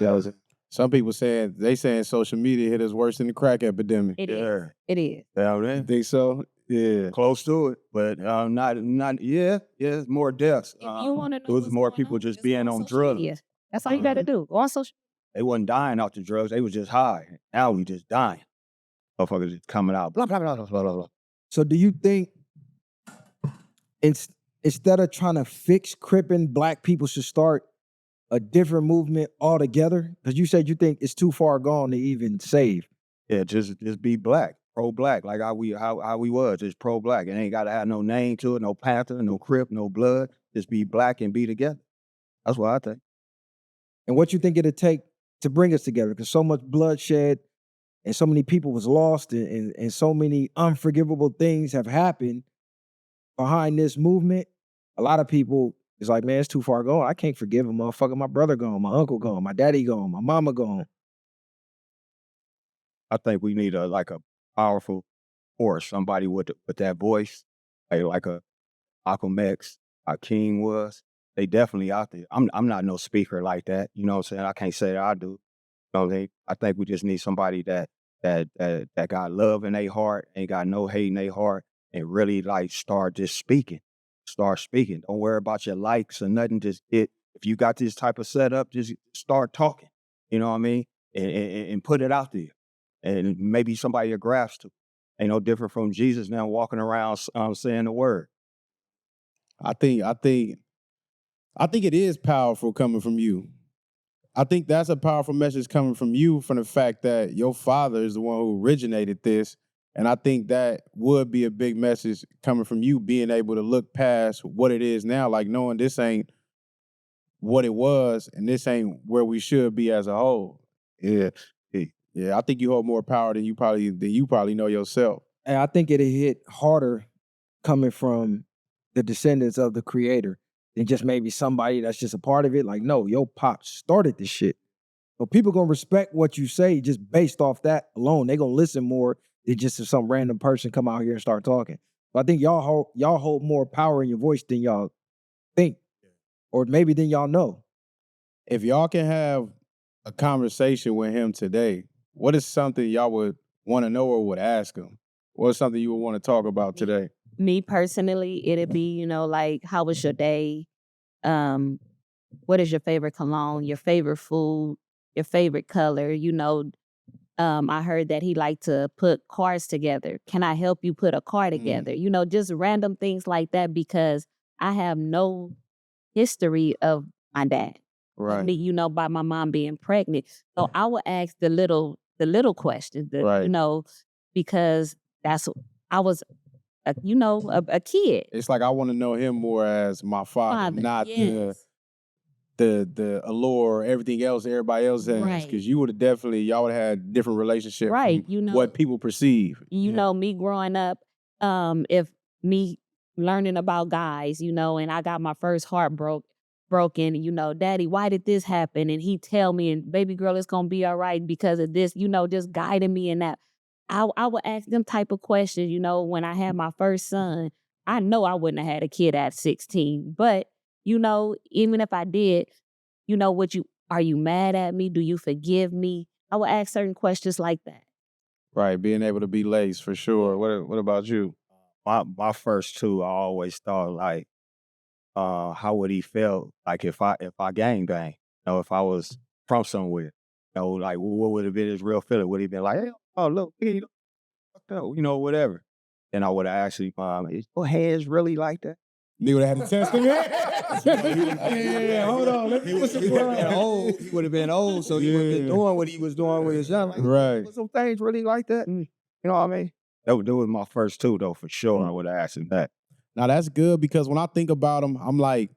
That was it. Some people saying social media hit us worse than the crack epidemic. It is. It is. Yeah, You think so? Yeah. close to it, but not. Yeah, it's more deaths. If you want to know It was what's more going people on, just go being on drugs. media. That's all you got to do. Go on social. They wasn't dying off the drugs. They was just high. Now we just dying. Motherfuckers just coming out. Blah blah blah blah blah blah. So do you think instead of trying to fix cripping, black people should start a different movement altogether? Because you said you think it's too far gone to even save. Yeah, just be black, pro-black, like how we was, just pro-black. It ain't got to have no name to it, no Panther, no Crip, no blood. Just be black and be together. That's what I think. And what you think it'd take to bring us together? Because so much bloodshed and so many people was lost and so many unforgivable things have happened. behind this movement, a lot of people is like, man, it's too far gone. I can't forgive a motherfucker. My brother gone, my uncle gone, my daddy gone, my mama gone. I think we need a powerful force, somebody with that voice, like a Malcolm X, our King was. They definitely out there. I'm not no speaker like that. You know what I'm saying? I can't say that I do. You know what I mean? I think we just need somebody that got love in their heart, ain't got no hate in their heart, and really start just speaking. Start speaking. Don't worry about your likes or nothing. If you got this type of setup, just start talking. You know what I mean? And put it out there. And maybe somebody will grasp to. Ain't no different from Jesus now walking around saying the word. I think it is powerful coming from you. I think that's a powerful message coming from you, from the fact that your father is the one who originated this. And I think that would be a big message coming from you, being able to look past what it is now, like knowing this ain't what it was and this ain't where we should be as a whole. Yeah. Yeah, I think you hold more power than you probably know yourself. And I think it'll hit harder coming from the descendants of the creator than just maybe somebody that's just a part of it. Like, no, your pop started this shit. But people gonna respect what you say just based off that alone. They gonna listen more than just if some random person come out here and start talking. But I think y'all hold more power in your voice than y'all think, or maybe than y'all know. If y'all can have a conversation with him today, what is something y'all would want to know or would ask him? What's something you would want to talk about today? Me personally, it'd be, like, how was your day? What is your favorite cologne, your favorite food, your favorite color? I heard that he liked to put cars together. Can I help you put a car together? Just random things like that, because I have no history of my dad. Right. Only, by my mom being pregnant. So I would ask the little questions, Right. because I was a kid. It's like I want to know him more as my father, not yes. the allure, everything else everybody else has. Right. Because y'all would have had different relationship Right. from what people perceive. Me growing up, if me learning about guys, and I got my first heart broken, Daddy, why did this happen? And he tell me, and baby girl, it's gonna be all right because of this, just guiding me in that. I would ask them type of questions, when I had my first son. I know I wouldn't have had a kid at 16, but, even if I did, are you mad at me? Do you forgive me? I would ask certain questions like that. Right, being able to be laced for sure. What about you? My first two, I always thought how would he feel if I gang bang? If I was from somewhere, what would have been his real feeling? Would he been like, hey, oh look, whatever? Then I would have actually, is your hands really like that? You would have had to test him. Yeah, hold on. He would have been old, so he would have been doing what he was doing with his young. Right. Was some things really like that? You know what I mean? That was my first two, though, for sure. I would have asked him that. Now, that's good, because when I think about him, I'm like,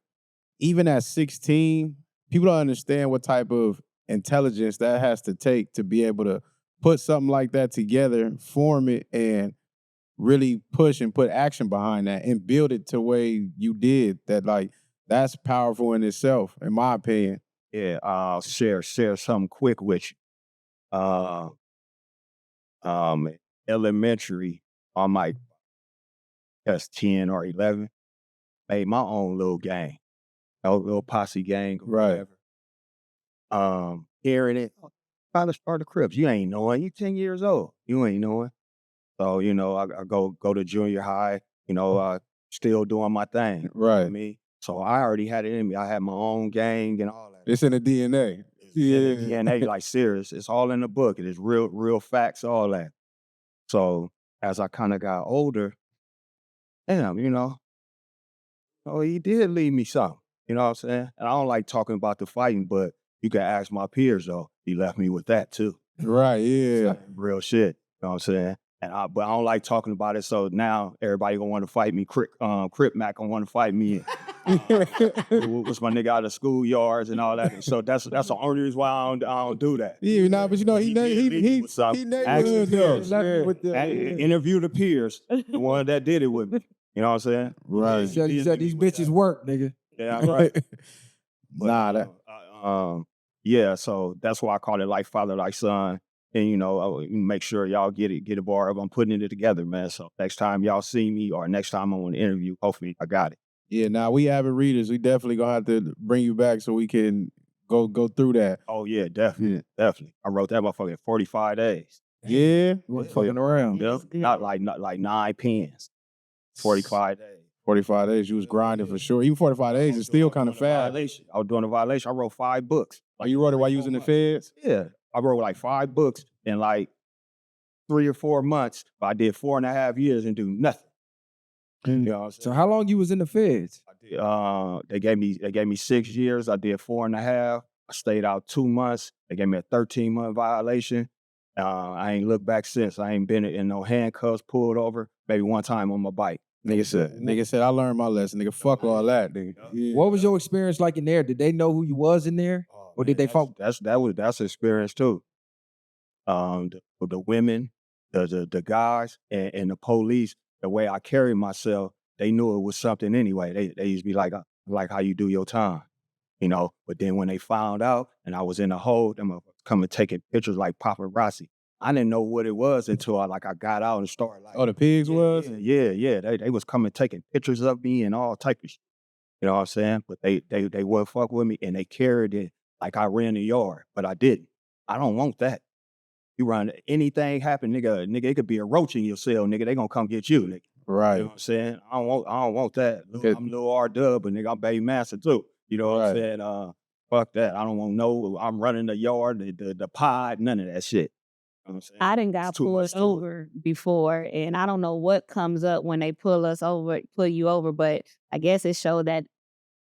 even at 16, people don't understand what type of intelligence that has to take to be able to put something like that together, form it, and really push and put action behind that and build it to the way you did. That's powerful in itself, in my opinion. Yeah, I'll share something quick with you. Elementary, I might just 10 or 11, made my own little gang, little posse gang, or Right. whatever. Hearing it, trying to start the Crips. You ain't knowing. You 10 years old. You ain't knowing. So, I go to junior high, still doing my thing. Right. You know what I mean? So I already had it in me. I had my own gang and all that. It's in the DNA. It's in the DNA, serious. It's all in the book. It is real facts, all that. So as I kind of got older, damn, he did leave me something. You know what I'm saying? And I don't like talking about the fighting, but you can ask my peers, though. He left me with that, too. Right, yeah. Real shit. You know what I'm saying? But I don't like talking about it, so now everybody gonna want to fight me. Crip Mac gonna want to fight me. Was my nigga out of schoolyards and all that. So that's the only reason why I don't do that. Yeah, but he neighborhood though. Interview the peers, the one that did it with me. You know what I'm saying? Right. He said these bitches work, nigga. Yeah, right. But, Nah, that yeah, so that's why I call it like father, like son. And, you know, make sure y'all get a bar of I'm putting it together, man. So next time y'all see me or next time I'm on the interview, hopefully I got it. yeah. Now we avid readers. We definitely gonna have to bring you back so we can go through that. Oh, yeah, definitely. Definitely. I wrote that motherfucker in 45 days. Yeah. You wasn't fucking around. Yep. Not like 9 pens. 45 days. 45 days. You was grinding for sure. Even 45 days is still kind of fast. I was doing a violation. I wrote 5 books. Oh, you wrote it while you was in the feds? Yeah. I wrote like 5 books in like 3 or 4 months. But I did 4.5 years and do nothing. You know what I'm saying? So how long you was in the feds? They gave me 6 years. I did 4.5. I stayed out 2 months. They gave me a 13-month violation. I ain't looked back since. I ain't been in no handcuffs, pulled over, maybe one time on my bike. Nigga said, I learned my lesson. Nigga, fuck all that, nigga. Yeah. What was your experience like in there? Did they know who you was in there? Or did they fuck? That's an experience too. The women, the guys, and the police, the way I carried myself, they knew it was something anyway. They used to be like how you do your time, you know. But then when they found out and I was in a hole, them coming taking pictures like paparazzi. I didn't know what it was until I got out and started like. Oh, the pigs was? Yeah. They was coming taking pictures of me and all type of shit. You know what I'm saying? But they wouldn't fuck with me and they carried it like I ran the yard, but I didn't. I don't want that. You run anything happen, nigga, it could be a roach in your cell, nigga. They gonna come get you, nigga. Right. You know what I'm saying? I don't want that. I'm Lil R-Dub, but nigga, I'm Baby Master too. You know what I'm saying? Fuck that. I don't want no. I'm running the yard, the pod, none of that shit. You know what I'm saying? I done got pulled over before, and I don't know what comes up when they pull you over, but I guess it showed that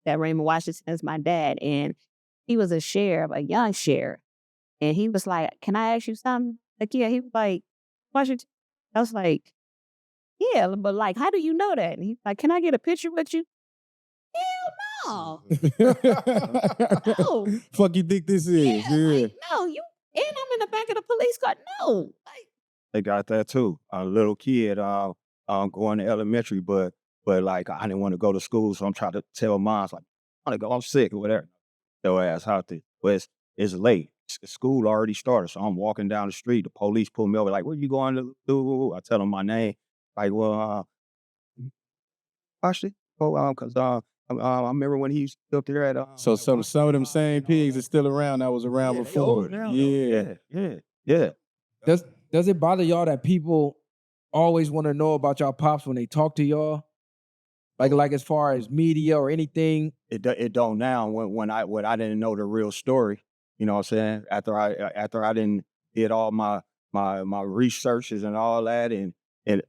Raymond Washington is my dad, and he was a sheriff, a young sheriff, and he was like, "Can I ask you something?" Like, yeah, he was like, "Washington." I was like, "Yeah, but like, how do you know that?" And he's like, "Can I get a picture with you?" Hell no. No. Fuck you think this is? Yeah. Like, no, you. And I'm in the back of the police car. No. Like, they got that too. A little kid going to elementary, but like I didn't want to go to school, so I'm trying to tell moms like, I want to go, I'm sick or whatever. Their ass out there. But it's late. School already started, so I'm walking down the street. The police pull me over, like, what are you going to do? I tell them my name. Like, well, actually, because I remember when he used to up there at. So some of them same pigs are still around that was around before. Yeah. Does it bother y'all that people always want to know about y'all pops when they talk to y'all? Like as far as media or anything? It don't now. When I didn't know the real story, you know what I'm saying? After I didn't did all my researches and all that, and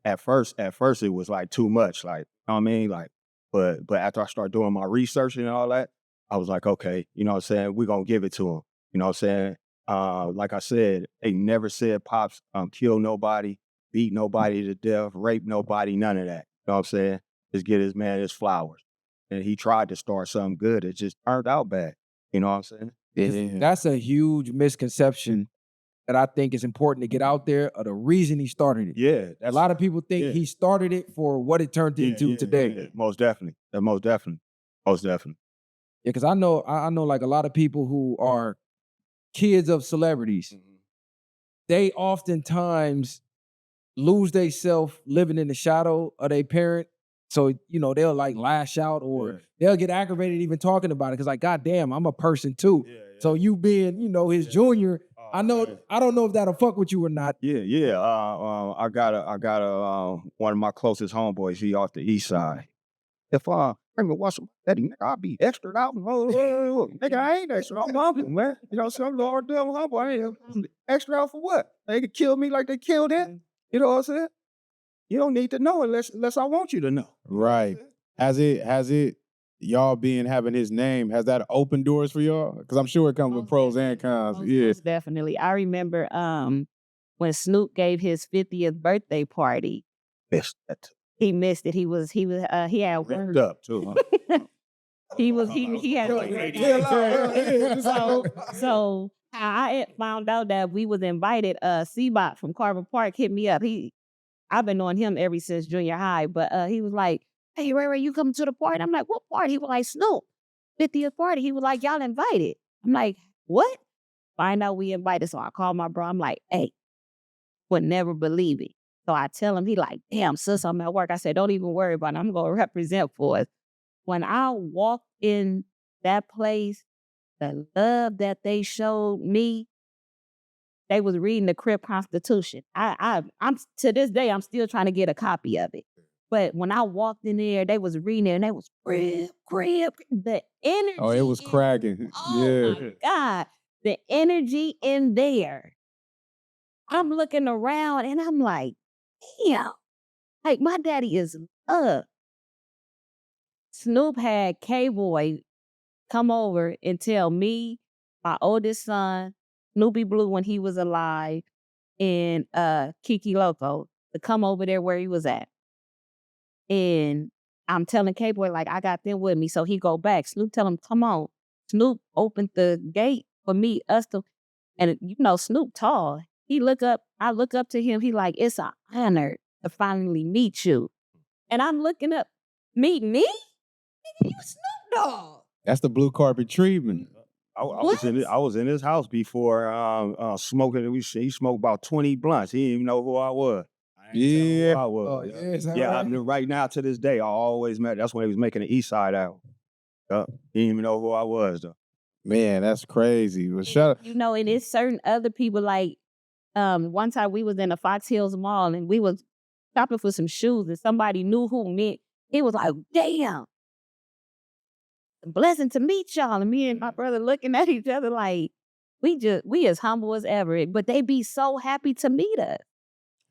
at first it was like too much, like, you know what I mean, like. But after I started doing my research and all that, I was like, okay, you know what I'm saying? We're going to give it to him. You know what I'm saying? Like I said, they never said Pops kill nobody, beat nobody to death, rape nobody, none of that. You know what I'm saying? Just get his man his flowers. And he tried to start something good. It just turned out bad. You know what I'm saying? Yeah. That's a huge misconception that I think is important to get out there, of the reason he started it. Yeah. A lot of people think he started it for what it turned into today. Yeah. Most definitely. Most definitely. Yeah, because I know like a lot of people who are kids of celebrities, they oftentimes lose they self living in the shadow of their parent. So, you know, they'll like lash out or they'll get aggravated even talking about it. Because like, goddamn, I'm a person too. So you being, you know, his junior, I don't know if that'll fuck with you or not. Yeah. I got one of my closest homeboys. He off the east side. If Raymond watch that, nigga, I'll be extra out. Nigga, I ain't extra out, man. You know, some Lord devil homeboy. Extra out for what? They could kill me like they killed him. You know what I'm saying? You don't need to know unless I want you to know. Right. Has it? Y'all having his name, has that opened doors for y'all? Because I'm sure it comes with pros and cons. Most definitely. I remember when Snoop gave his 50th birthday party. Missed that. He missed it. He had work. Up too. Huh? he had so I found out that we was invited. Seabot from Carver Park hit me up. I've been knowing him ever since junior high, but he was like, hey, Ray, you coming to the party? I'm like, what party? He was like, Snoop, 50th party. He was like, y'all invited. I'm like, what? Find out we invited. So I called my bro. I'm like, hey, would never believe it. So I tell him, he like, damn, sis, I'm at work. I said, don't even worry about it. I'm going to represent for us. When I walked in that place, the love that they showed me, they was reading the Crip Constitution. I'm to this day, I'm still trying to get a copy of it. But when I walked in there, they was reading it and they was Crip. The energy. Oh, it was cracking. Oh my God. The energy in there. I'm looking around and I'm like, damn. Like my daddy is Snoop had K-Boy come over and tell me, my oldest son, Snoopy Blue when he was alive, and Kiki Loco to come over there where he was at. And I'm telling K-Boy, like, I got them with me. So he go back. Snoop tell him, come on. Snoop opened the gate for me, us to, and you know, Snoop tall. He look up, I look up to him. He like, it's an honor to finally meet you. And I'm looking up, meet me? You Snoop Dogg. That's the blue carpet treatment. I was in his house before smoking. He smoked about 20 blunts. He didn't even know who I was. Yeah. Who I was. Oh, yeah, is that Yeah, right? I mean, right now to this day, I always met. That's when he was making the East Side album. He didn't even know who I was though. Man, that's crazy. Well, shut up. You know, and it's certain other people like, one time we was in the Fox Hills Mall and we was shopping for some shoes and somebody knew who me. He was like, damn. Blessing to meet y'all. And me and my brother looking at each other like, we as humble as ever. But they be so happy to meet us.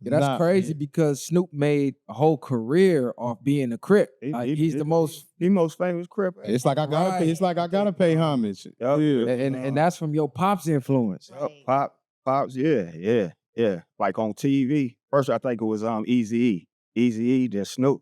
Yeah, that's crazy because Snoop made a whole career off being a Crip. He's the most famous Crip. It's like I gotta pay. It's like I gotta pay homage. Yep. Yeah. and that's from your pop's influence. Right. Pops, yeah. Like on TV. First, I think it was Eazy-E. Eazy-E, then Snoop.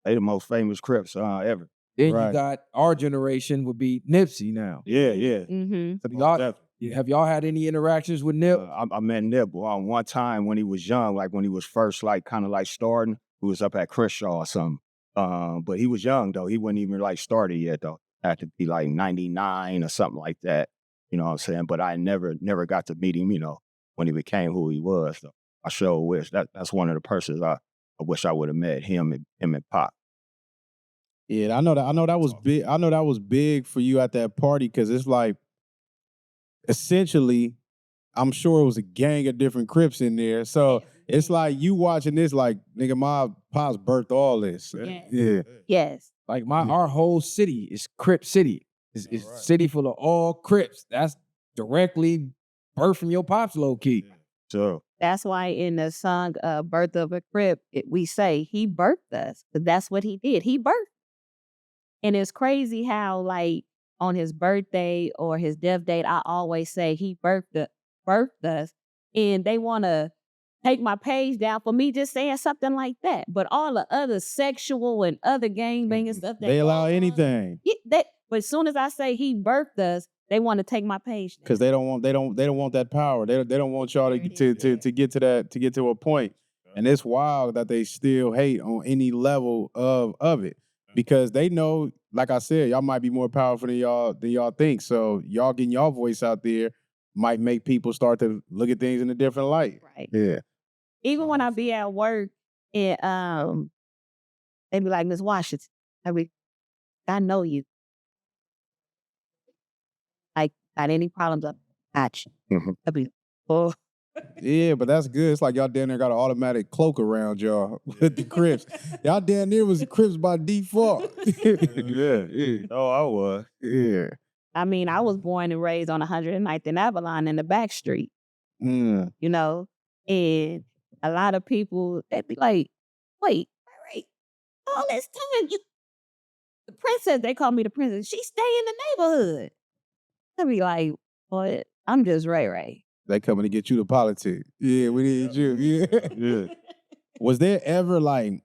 They the most famous Crips ever. Then Right. you got our generation would be Nipsey now. Yeah. Mm-hmm. So have y'all had any interactions with Nip? I met Nip one time when he was young, like when he was first like kind of like starting. He was up at Crenshaw or something. But he was young though. He wasn't even like started yet though. Had to be like 99 or something like that. You know what I'm saying? But I never got to meet him, you know, when he became who he was. So I sure wish that's one of the persons I wish I would have met him and Pop. Yeah, I know that was big. I know that was big for you at that party because it's like, essentially, I'm sure it was a gang of different Crips in there. So it's like you watching this, like, nigga, my pops birthed all this. Yeah. Yes. Like our whole city is Crip City. It's a city full of all Crips. That's directly birth from your pops, low key. So That's why in the song Birth of a Crip, we say he birthed us. Because that's what he did. He birthed. And it's crazy how, like, on his birthday or his death date, I always say he birthed us. And they want to take my page down for me just saying something like that. But all the other sexual and other gangbanging stuff, They allow anything. But as soon as I say he birthed us, they want to take my page down. Because they don't want that power. They don't want y'all to get to a point. And it's wild that they still hate on any level of it. Because they know, like I said, y'all might be more powerful than y'all think. So y'all getting y'all voice out there might make people start to look at things in a different light. Right. Yeah. Even when I be at work and they be like, Miss Washington, I know you. Like, got any problems? I got you. Mhm. I be, oh. Yeah, but that's good. It's like y'all damn near got an automatic cloak around y'all with the Crips. Y'all damn near was the Crips by default. yeah. Oh, I was. Yeah. I mean, I was born and raised on 109th and Avalon in the back street, Mm. you know? And a lot of people, they'd be like, wait, all this time, the princess, they call me the princess, she stay in the neighborhood. I'd be like, what? I'm just Ray Ray. They coming to get you to politics. Yeah, we need you. Yeah. Was there ever like,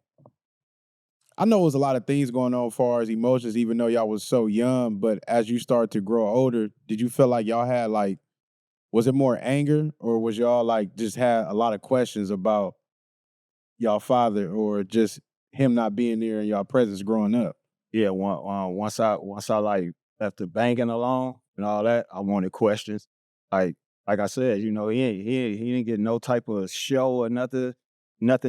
I know it was a lot of things going on as far as emotions, even though y'all was so young, but as you start to grow older, did you feel like y'all had like, was it more anger or was y'all like just had a lot of questions about y'all father or just him not being there in y'all presence growing up? Yeah, once I like left the banking alone and all that, I wanted questions. Like I said, you know, he didn't get no type of show or nothing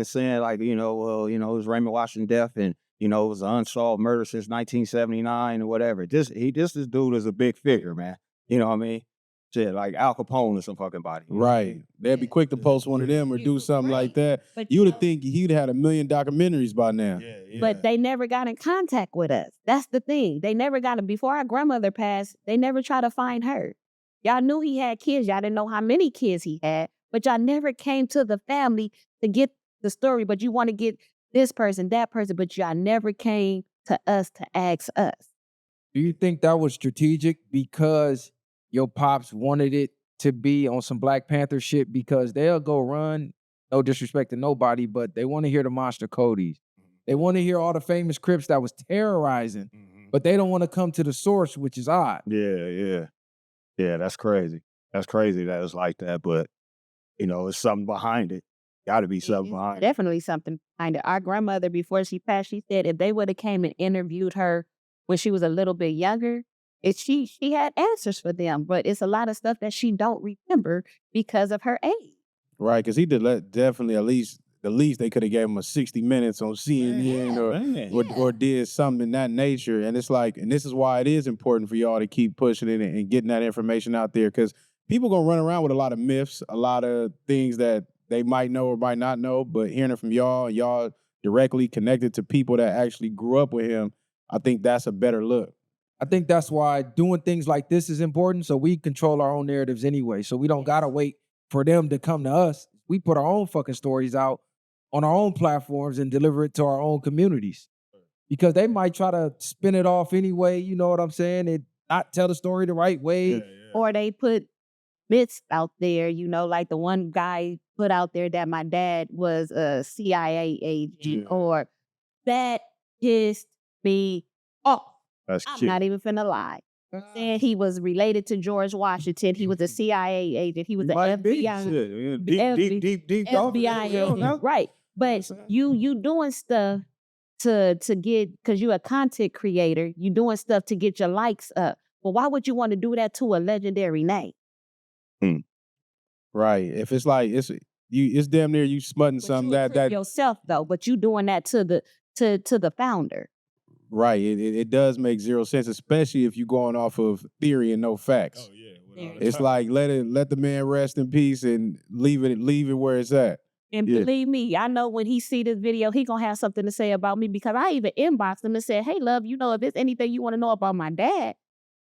saying like, you know, well, you know, it was Raymond Washington death and, you know, it was an unsolved murder since 1979 or whatever. This dude is a big figure, man. You know what I mean? Shit, like Al Capone or some fucking body. Right. They'd be quick to post one of them or do something like that. But You would think he'd had a million documentaries by now. But they never got in contact with us. That's the thing. They never got him. Before our grandmother passed, they never tried to find her. Y'all knew he had kids. Y'all didn't know how many kids he had. But y'all never came to the family to get the story. But you want to get this person, that person. But y'all never came to us to ask us. Do you think that was strategic because your pops wanted it to be on some Black Panther shit? Because they'll go run, no disrespect to nobody, but they want to hear the Monster Codys. They want to hear all the famous Crips that was terrorizing, but they don't want to come to the source, which is odd. Yeah, that's crazy. That's crazy that it's like that, but, you know, it's something behind it. Got to be something behind it. Definitely something behind it. Our grandmother, before she passed, she said if they would have came and interviewed her when she was a little bit younger, she had answers for them, but it's a lot of stuff that she don't remember because of her age. Right, because he did definitely the least they could have gave him a 60 minutes on CNN or did something in that nature. And it's like, and this is why it is important for y'all to keep pushing it and getting that information out there, because people gonna run around with a lot of myths, a lot of things that they might know or might not know, but hearing it from y'all directly connected to people that actually grew up with him, I think that's a better look. I think that's why doing things like this is important, so we control our own narratives anyway. So we don't gotta wait for them to come to us. We put our own fucking stories out on our own platforms and deliver it to our own communities. Because they might try to spin it off anyway, you know what I'm saying, and not tell the story the right way. Or they put myths out there, you know, like the one guy put out there that my dad was a CIA agent, or that pissed me off. That's I'm cute. not even finna lie. Saying he was related to George Washington. He was a CIA agent. He was an FBI. Deep. FBI. Right. But you doing stuff to get, because you're a content creator, you doing stuff to get your likes up. But why would you want to do that to a legendary name? Right. If it's like it's damn near you smutting something that yourself though, but you doing that to the founder. Right. It does make zero sense, especially if you're going off of theory and no facts. Oh, yeah. It's like let the man rest in peace and leave it where it's at. And believe me, I know when he see this video, he gonna have something to say about me, because I even inboxed him and said, hey, love, you know, if there's anything you want to know about my dad,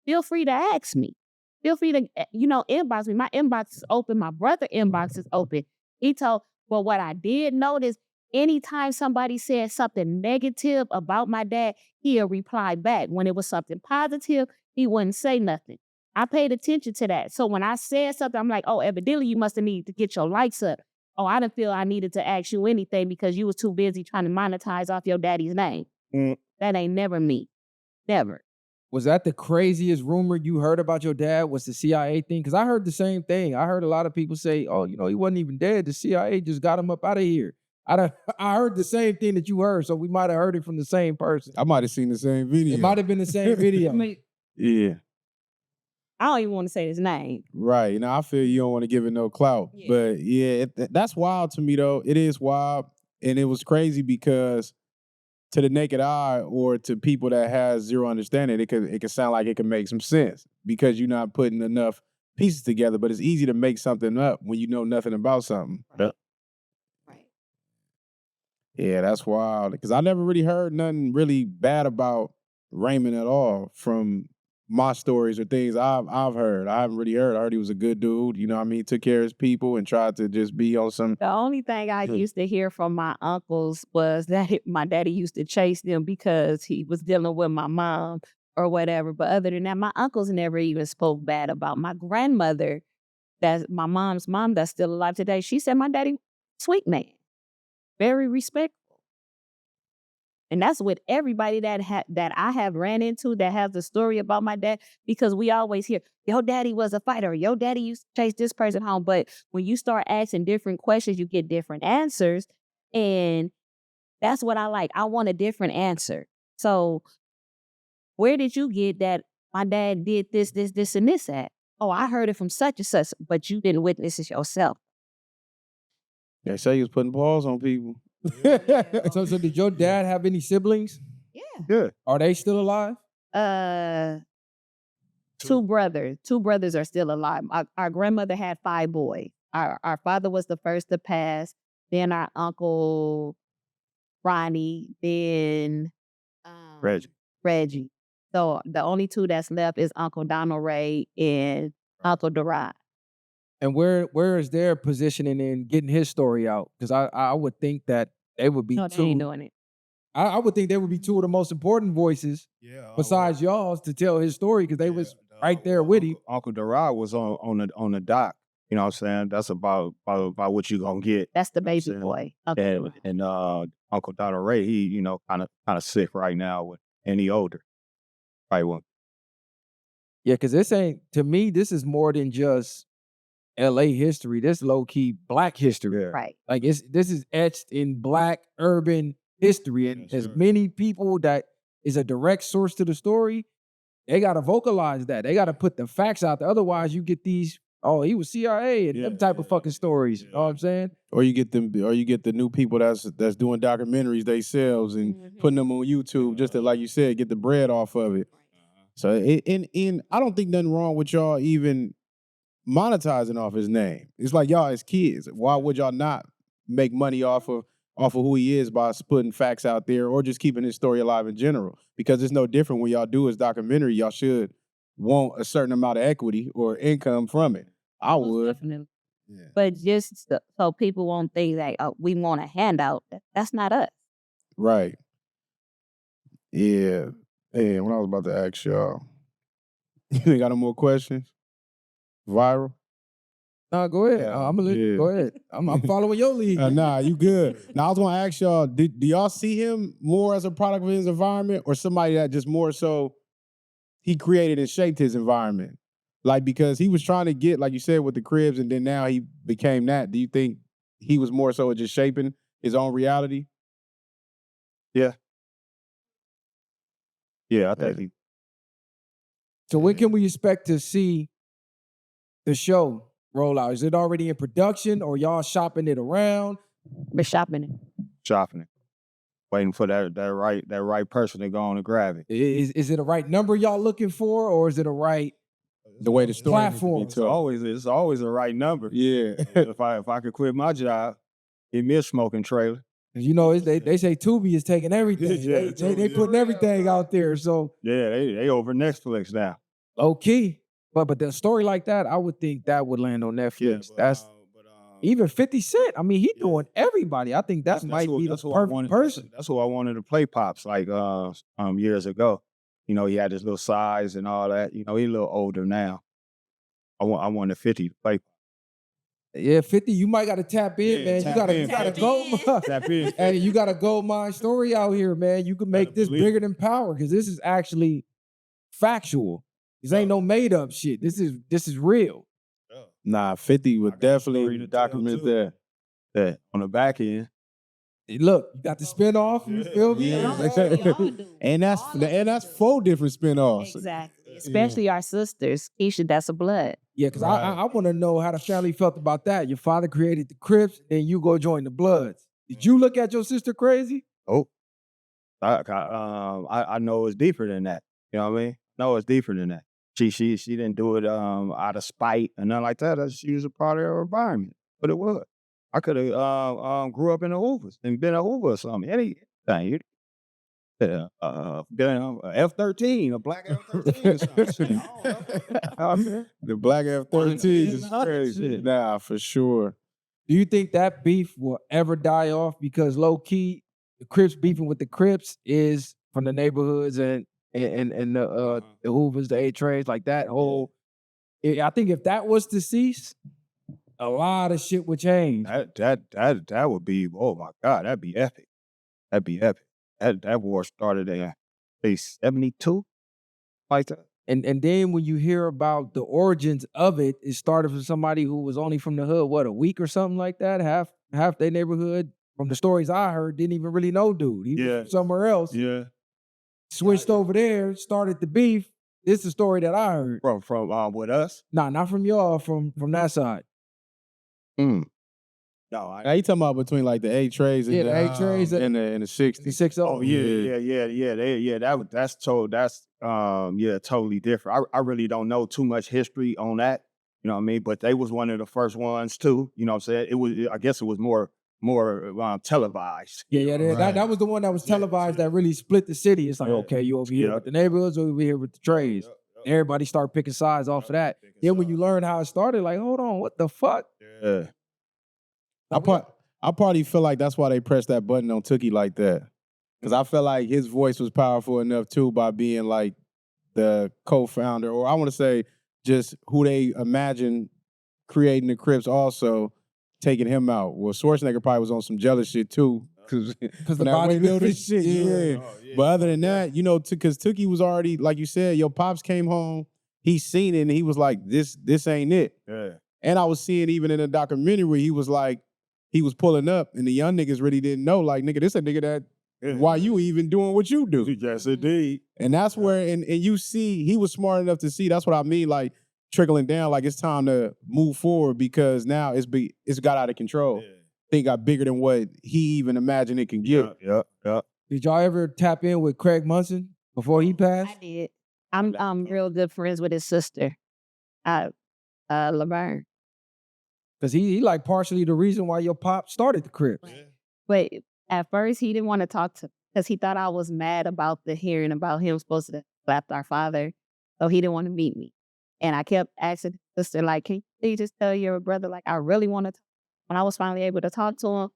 feel free to ask me. Feel free to, you know, inbox me. My inbox is open. My brother inbox is open. He told, well, what I did notice, anytime somebody said something negative about my dad, he'll reply back. When it was something positive, he wouldn't say nothing. I paid attention to that. So when I said something, I'm like, oh, evidently you must have needed to get your likes up. Oh, I didn't feel I needed to ask you anything because you was too busy trying to monetize off your daddy's name. That ain't never me. Never. Was that the craziest rumor you heard about your dad, was the CIA thing? Because I heard the same thing. I heard a lot of people say, oh, you know, he wasn't even dead. The CIA just got him up out of here. I heard the same thing that you heard, so we might have heard it from the same person. I might have seen the same video. It might have been the same video. Yeah. I don't even want to say his name. Right. Now, I feel you don't want to give it no clout. Yeah. But yeah, that's wild to me, though. It is wild. And it was crazy because to the naked eye or to people that has zero understanding, it could sound like it can make some sense because you're not putting enough pieces together. But it's easy to make something up when you know nothing about something. Right. Yeah, that's wild. Because I never really heard nothing really bad about Raymond at all from my stories or things I've heard. I haven't really heard. I heard he was a good dude. You know what I mean? Took care of his people and tried to just be on some. The only thing I used to hear from my uncles was that my daddy used to chase them because he was dealing with my mom or whatever. But other than that, my uncles never even spoke bad about my grandmother. That's my mom's mom that's still alive today. She said my daddy, sweet man, very respectful. And that's with everybody that I have ran into that has a story about my dad, because we always hear, your daddy was a fighter, your daddy used to chase this person home. But when you start asking different questions, you get different answers. And That's what I like. I want a different answer. So where did you get that my dad did this, and this at? Oh, I heard it from such and such, but you didn't witness it yourself. They say he was putting paws on people. So did your dad have any siblings? Yeah. Yeah. Are they still alive? Two brothers. Two brothers are still alive. Our grandmother had 5 boys. Our father was the first to pass. Then our uncle Ronnie. Then Reggie. So the only 2 that's left is Uncle Donald Ray and Uncle Derod. And where is their positioning in getting his story out? Because I would think that they would be No, they ain't doing it. I would think they would be 2 of the most important voices besides y'all's to tell his story because they was right there with him. Uncle Derod was on the dock. You know what I'm saying? That's about what you gonna get. That's the baby boy. Uncle And Uncle Donald Ray, he, you know, kind of sick right now, and he older. Right one. Yeah, because to me, this is more than just LA history. This low-key Black history. Yeah. Right. Like this is etched in Black urban history. And as many people that is a direct source to the story, they gotta vocalize that. They gotta put the facts out there. Otherwise, you get these, oh, he was CIA and them type of fucking stories. You know what I'm saying? Or you get the new people that's doing documentaries themselves and putting them on YouTube just to, like you said, get the bread off of it. So and I don't think nothing wrong with y'all even monetizing off his name. It's like y'all as kids. Why would y'all not make money off of who he is by putting facts out there or just keeping his story alive in general? Because it's no different when y'all do his documentary. Y'all should want a certain amount of equity or income from it. I would. Definitely. Yeah. But just so people won't think that we want a handout. That's not us. Right. Yeah. Hey, when I was about to ask y'all, you ain't got no more questions? Viral? Nah, go ahead. Go ahead. I'm following your lead. Nah, you good. Now, I was going to ask y'all, do y'all see him more as a product of his environment or somebody that just more so he created and shaped his environment? Like, because he was trying to get, like you said, with the Crips, and then now he became that. Do you think he was more so just shaping his own reality? Yeah. Yeah, I think he. So when can we expect to see the show roll out? Is it already in production or y'all shopping it around? We're shopping it. Shopping it. Waiting for that right person to go on and grab it. Is it a right number y'all looking for, or is it a right the way the story platform? It's always a right number. Yeah. if I could quit my job, give me a smoking trailer. You know, they say Tubi is taking everything. Yeah, they putting everything out there. So yeah, they over Netflix now. Low key. But the story like that, I would think that would land on Netflix. Yeah, even 50 Cent. I mean, he doing everybody. I think that might be the perfect person. That's who I wanted to play Pops like years ago. You know, he had his little size and all that. You know, he's a little older now. I wanted 50 to play. Yeah, 50, you might got to tap in, man. You got to go. Tap in. And you got a gold mine story out here, man. You can make this bigger than Power because this is actually factual. This ain't no made up shit. This is real. Nah, 50 would definitely document that. That on the back end. Look, you got the spinoff. You feel me? And that's 4 different spinoffs. Exactly. Especially our sisters. Keisha, that's a blood. Yeah, because I want to know how the family felt about that. Your father created the Crips, and you go join the Bloods. Did you look at your sister crazy? Oh, I know it's deeper than that. You know what I mean? No, it's deeper than that. She didn't do it out of spite and nothing like that. She was a part of her environment. But it was. I could have grew up in the Hoovers and been a Hoover or something. Anything. Been an F-13, a black F-13 or something. The black F-13 is crazy. Nah, for sure. Do you think that beef will ever die off? Because low-key, the Crips beefing with the Crips is from the neighborhoods and the Hoovers, the A-Trays, like that whole... I think if that was to cease, a lot of shit would change. That would be, oh my God, that'd be epic. That'd be epic. That war started in 72, like that. And then when you hear about the origins of it started from somebody who was only from the hood, a week or something like that, half their neighborhood from the stories I heard, didn't even really know dude. He was from somewhere else. Yeah. Switched over there, started the beef. This is the story that I heard. From with us? Nah, not from y'all, from that side. No, Now you talking about between like the 8 trays and the 8 trays and the 60. 6 Oh yeah. That's totally different. I really don't know too much history on that. You know what I mean? But they was one of the first ones too. You know what I'm saying? I guess it was more televised. That was the one that was televised that really split the city. It's like, okay, you over here with the neighborhoods, over here with the trays. Everybody start picking sides off of that. Then when you learn how it started, like, hold on, what the fuck? Yeah. I probably feel like that's why they pressed that button on Tookie like that. Because I felt like his voice was powerful enough too by being like the co-founder, or I want to say just who they imagine creating the Crips also taking him out. Well, Schwarzenegger probably was on some jealous shit too. Because the bodybuilding shit. Yeah. But other than that, you know, because Tookie was already, like you said, your pops came home, he seen it and he was like, this ain't it. Yeah. And I was seeing even in a documentary where he was like, he was pulling up and the young niggas really didn't know, like, nigga, this a nigga that, why you even doing what you do? Yes, indeed. And that's where, and you see, he was smart enough to see, that's what I mean, like, trickling down, like, it's time to move forward because now it's got out of control. Yeah. Thing got bigger than what he even imagined it can get. Yeah. Did y'all ever tap in with Craig Munson before he passed? I did. I'm real good friends with his sister, Laverne. Because he like partially the reason why your pop started the Crips. But at first he didn't want to talk to, because he thought I was mad about the hearing about him supposed to slap our father. So he didn't want to meet me. And I kept asking his sister, like, can you just tell your brother, like, I really want to talk. When I was finally able to talk to him,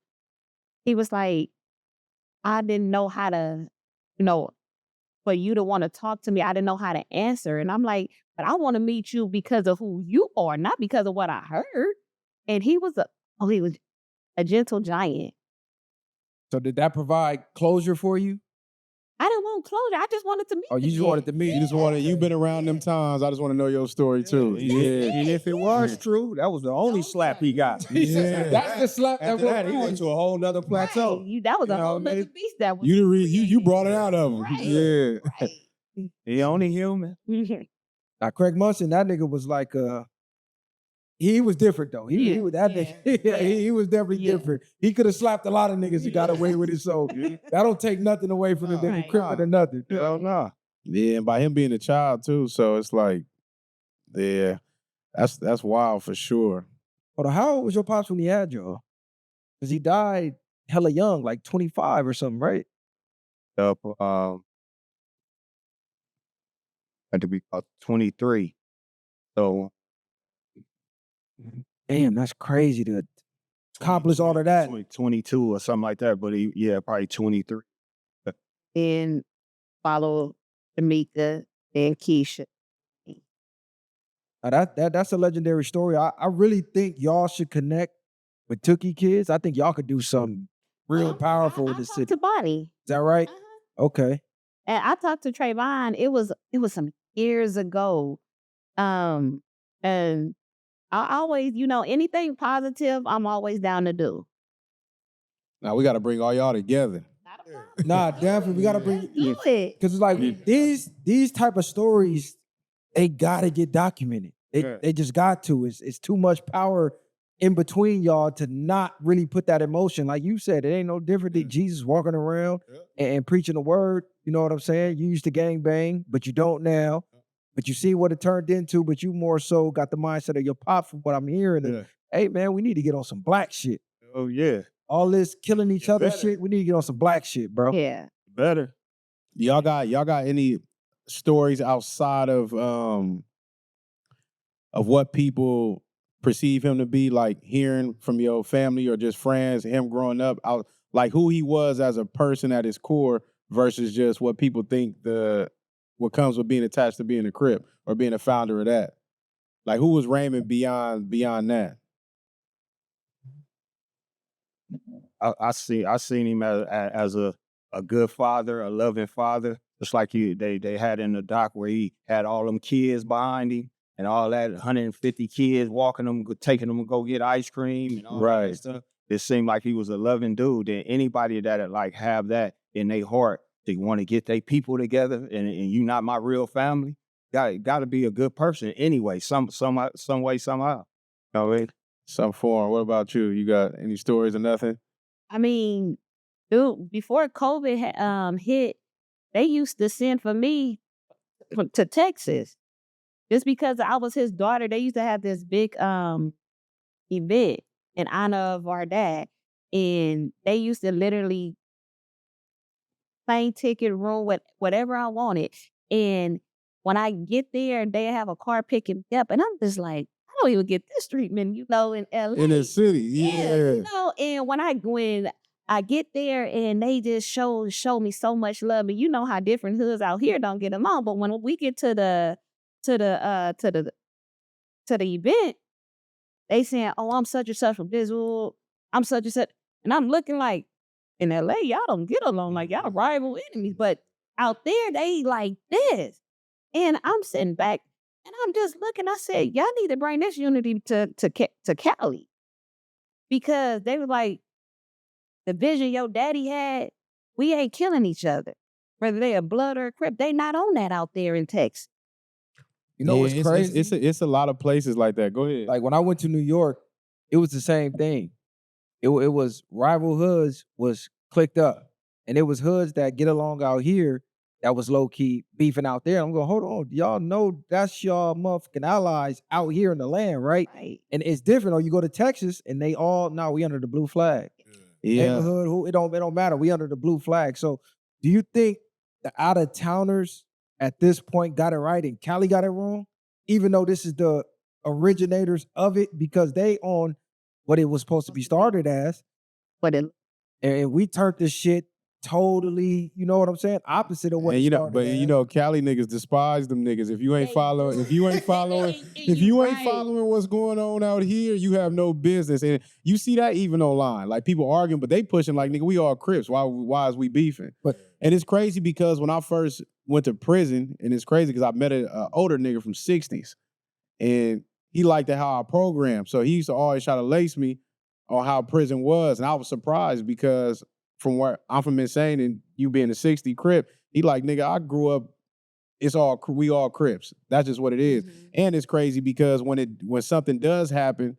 he was like, I didn't know how to, for you to want to talk to me, I didn't know how to answer. And I'm like, but I want to meet you because of who you are, not because of what I heard. And he was a gentle giant. So did that provide closure for you? I didn't want closure. I just wanted to meet. Oh, you just wanted to meet. You've been around them times. I just want to know your story too. Yeah. And if it was true, that was the only slap he got. Yeah. That's the slap After that, he went to a whole nother plateau. Right. That was a whole other beast that was. You brought it out of him. Right. Yeah. Right. He only human. Now Craig Munson, that nigga was like he was different though. He was that nigga. He was definitely different. He could have slapped a lot of niggas and got away with it. So that don't take nothing away from the nigga Crip or nothing. Hell no. Yeah, and by him being a child too, so it's like, yeah, that's wild for sure. Hold on, how old was your pops when he had y'all? Because he died hella young, like 25 or something, right? Had to be about 23. So damn, that's crazy to accomplish all of that. 22 or something like that, but probably 23. Then follow Tamika, then Keisha. Now that's a legendary story. I really think y'all should connect with Tookie kids. I think y'all could do something real powerful in the city. To Bonnie. Is that right? Okay. And I talked to Trayvon. It was some years ago. And I always, anything positive, I'm always down to do. Now we got to bring all y'all together. Nah, definitely. We got to bring Do it. Because it's like these type of stories, they got to get documented. They just got to. It's too much power in between y'all to not really put that emotion. Like you said, it ain't no different than Jesus walking around and preaching the word. You know what I'm saying? You used to gang bang, but you don't now. But you see what it turned into, but you more so got the mindset of your pop from what I'm hearing. And, hey, man, we need to get on some black shit. Oh, yeah. All this killing each other shit, we need to get on some black shit, bro. Yeah. Better. Y'all got any stories outside of what people perceive him to be, like hearing from your family or just friends, him growing up, like who he was as a person at his core versus just what people think what comes with being attached to being a Crip or being a founder of that? Like, who was Raymond beyond that? I seen him as a good father, a loving father, just like they had in the doc where he had all them kids behind him and all that 150 kids walking them, taking them to go get ice cream and all that stuff. it seemed like he was a loving dude. And anybody that like have that in their heart, they want to get their people together, and you not my real family, got to be a good person anyway, some way, somehow. You know what I mean? Some form. What about you? You got any stories or nothing? I mean, dude, before COVID hit, they used to send for me to Texas. Just because I was his daughter, they used to have this big event in honor of our dad. And they used to literally plane ticket, room, whatever I wanted. And when I get there, they have a car picking me up. And I'm just like, I don't even get this treatment, in LA. In the city, yeah. And when I get there and they just show me so much love. And you know how different hoods out here don't get along. But when we get to the event, they saying, "Oh, I'm such and such from this. I'm such and such," and I'm looking like, in LA, y'all don't get along, like y'all rival enemies. But out there, they like this, and I'm sitting back and I'm just looking. I said, "Y'all need to bring this unity to Cali," because they were like, the vision your daddy had, we ain't killing each other, whether they a blood or a Crip. They not on that out there in Texas. You know what's crazy? It's a lot of places like that. Go ahead. Like when I went to New York, it was the same thing. It was rival hoods was clicked up, and it was hoods that get along out here that was low key beefing out there. I'm going, hold on, y'all know that's y'all motherfucking allies out here in the land, right? Right. And it's different. Or you go to Texas and they all, no, we under the blue flag. Yeah. Neighborhood, it don't matter. We under the blue flag. So do you think the out of towners at this point got it right and Cali got it wrong? Even though this is the originators of it, because they on what it was supposed to be started as. And we turned this shit totally, you know what I'm saying? Opposite of what Cali niggas despise them niggas. If you ain't following what's going on out here, you have no business. And you see that even online. Like people arguing, but they pushing like, nigga, we all Crips. Why is we beefing? And it's crazy because when I first went to prison, and it's crazy because I met an older nigga from 60s. And he liked how I programmed. So he used to always try to lace me on how prison was. And I was surprised because from where I'm from Insane and you being a 60 Crip, he like, nigga, I grew up, we all Crips. That's just what it is. Mm-hmm. And it's crazy because when something does happen,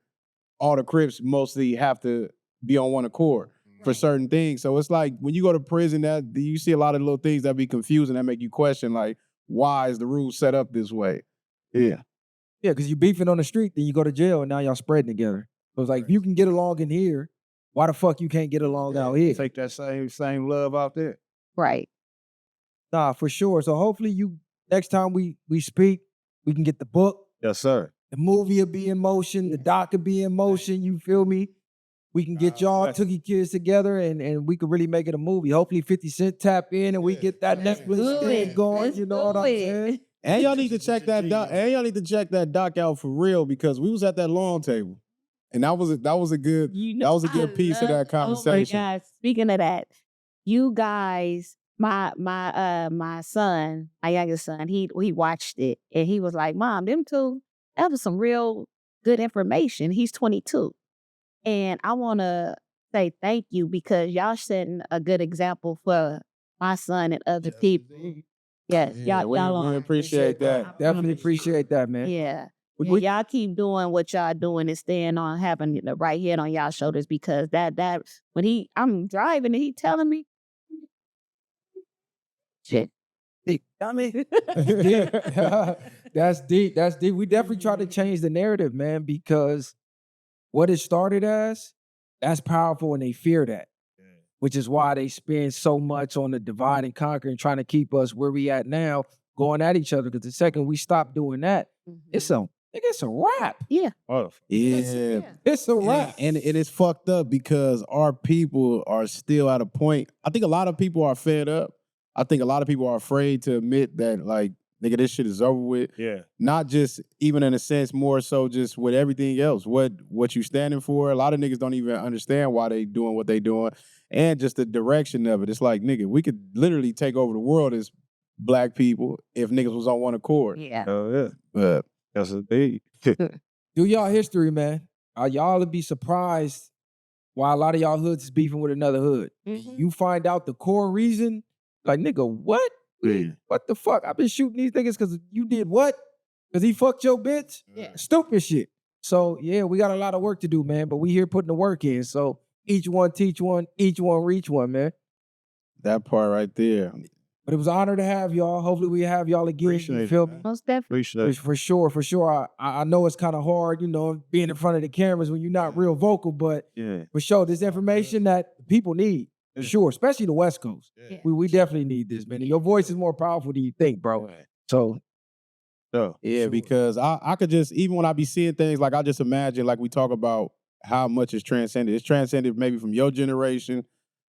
all the Crips mostly have to be on one accord for certain things. So it's like when you go to prison, that you see a lot of little things that be confusing that make you question, like, why is the rules set up this way? Yeah. Yeah, because you beefing on the street, then you go to jail and now y'all spreading together. So it's like, if you can get along in here, why the fuck you can't get along out here? Take that same love out there. Right. Nah, for sure. So hopefully next time we speak, we can get the book. Yes, sir. The movie will be in motion. The doc will be in motion. You feel me? We can get y'all Tookie kids together and we could really make it a movie. Hopefully 50 Cent tap in and we get that Netflix thing going. You know what I'm saying? And y'all need to check that doc. And y'all need to check that doc out for real because we was at that long table. And that was a good piece of that conversation. Oh my God. Speaking of that, you guys, my son, my youngest son, he watched it and he was like, "Mom, them two, that was some real good information." He's 22. And I want to say thank you because y'all setting a good example for my son and other people. Yes, y'all appreciate that. Definitely appreciate that, man. Yeah. Y'all keep doing what y'all doing and staying on having the right head on y'all shoulders because that when I'm driving and he telling me shit. I mean, that's deep. That's deep. We definitely try to change the narrative, man, because what it started as, that's powerful and they fear that. Which is why they spend so much on the divide and conquer and trying to keep us where we at now, going at each other. Because the second we stop doing that, it's a wrap. Yeah. Oh, yeah. It's a wrap. And it is fucked up because our people are still at a point. I think a lot of people are fed up. I think a lot of people are afraid to admit that, like, nigga, this shit is over with. Yeah. Not just even in a sense, more so just with everything else. What you standing for. A lot of niggas don't even understand why they doing what they doing. And just the direction of it. It's like, nigga, we could literally take over the world as black people if niggas was on one accord. Yeah. Oh, yeah. But that's a big. Do y'all history, man. Y'all would be surprised while a lot of y'all hoods is beefing with another hood. Mhm. You find out the core reason, like, nigga, what? Yeah. What the fuck? I've been shooting these niggas because you did what? Because he fucked your bitch? Yeah. Stupid shit. So, yeah, we got a lot of work to do, man, but we here putting the work in. So, each one teach one, each one reach one, man. That part right there. But it was an honor to have y'all. Hopefully we have y'all again. Appreciate You it, feel man. me? Most definitely. Appreciate it. For sure, for sure. I know it's kind of hard, you know, being in front of the cameras when you're not real vocal, but Yeah. for sure, this information that people need, for sure, especially the West Coast. Yeah. We definitely need this, man. And your voice is more powerful than you think, bro. So, So, Yeah, because I could just, even when I be seeing things, like I just imagine, like we talk about how much is transcended. It's transcended maybe from your generation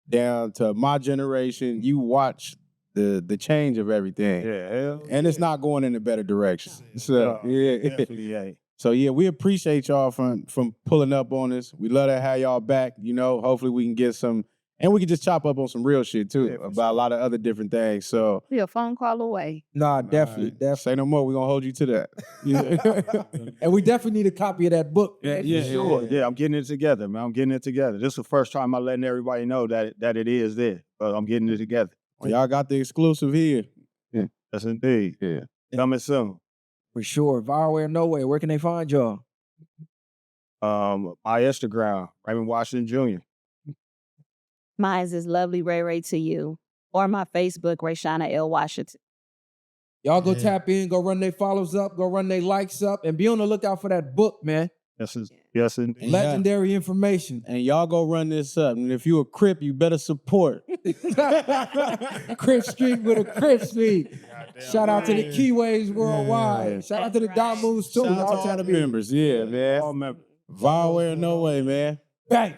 down to my generation. You watch the change of everything. yeah, hell And it's not going in a better direction. So yeah. definitely ain't. So yeah, we appreciate y'all from pulling up on us. We love to have y'all back. You know, hopefully we can get some, and we can just chop up on some real shit too Yeah, for about a lot of other different things. So We a phone call away. nah, definitely. say no more. We're gonna hold you to that. And we definitely need a copy of that book. Yeah, man, yeah, for Sure. sure. Yeah, I'm getting it together, man. I'm getting it together. This is the first time I'm letting everybody know that it is there. But I'm getting it together. Well, y'all got the exclusive here. Yes, indeed. Yeah. Coming soon. For sure. Viral Nowhere, where can they find y'all? My Instagram, Raymond Washington Jr. Mine's is Lovely Ray Ray to you. Or my Facebook, Rayshana L. Washington. Y'all go tap in, go run their follows up, go run their likes up, and be on the lookout for that book, man. Yes, indeed. Legendary information. And y'all go run this up. And if you a Crip, you better support. Crips Street with a Crips Street. Shout out to the Keyways worldwide. Shout out to the Dot Moves too. Shout out Y'all to all trying the to be members. Yeah, man. All members. Viral or no way, man. bang.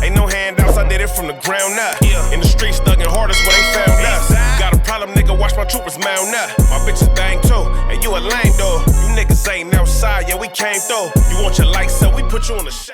Ain't no handouts, I did it from the ground up. In the streets, thugging hardest when they found us. Got a problem, nigga, watch my troopers mount up. My bitches bang too, and you a lame though. You niggas ain't outside, yeah, we came through. You want your lights up, we put you on the shade.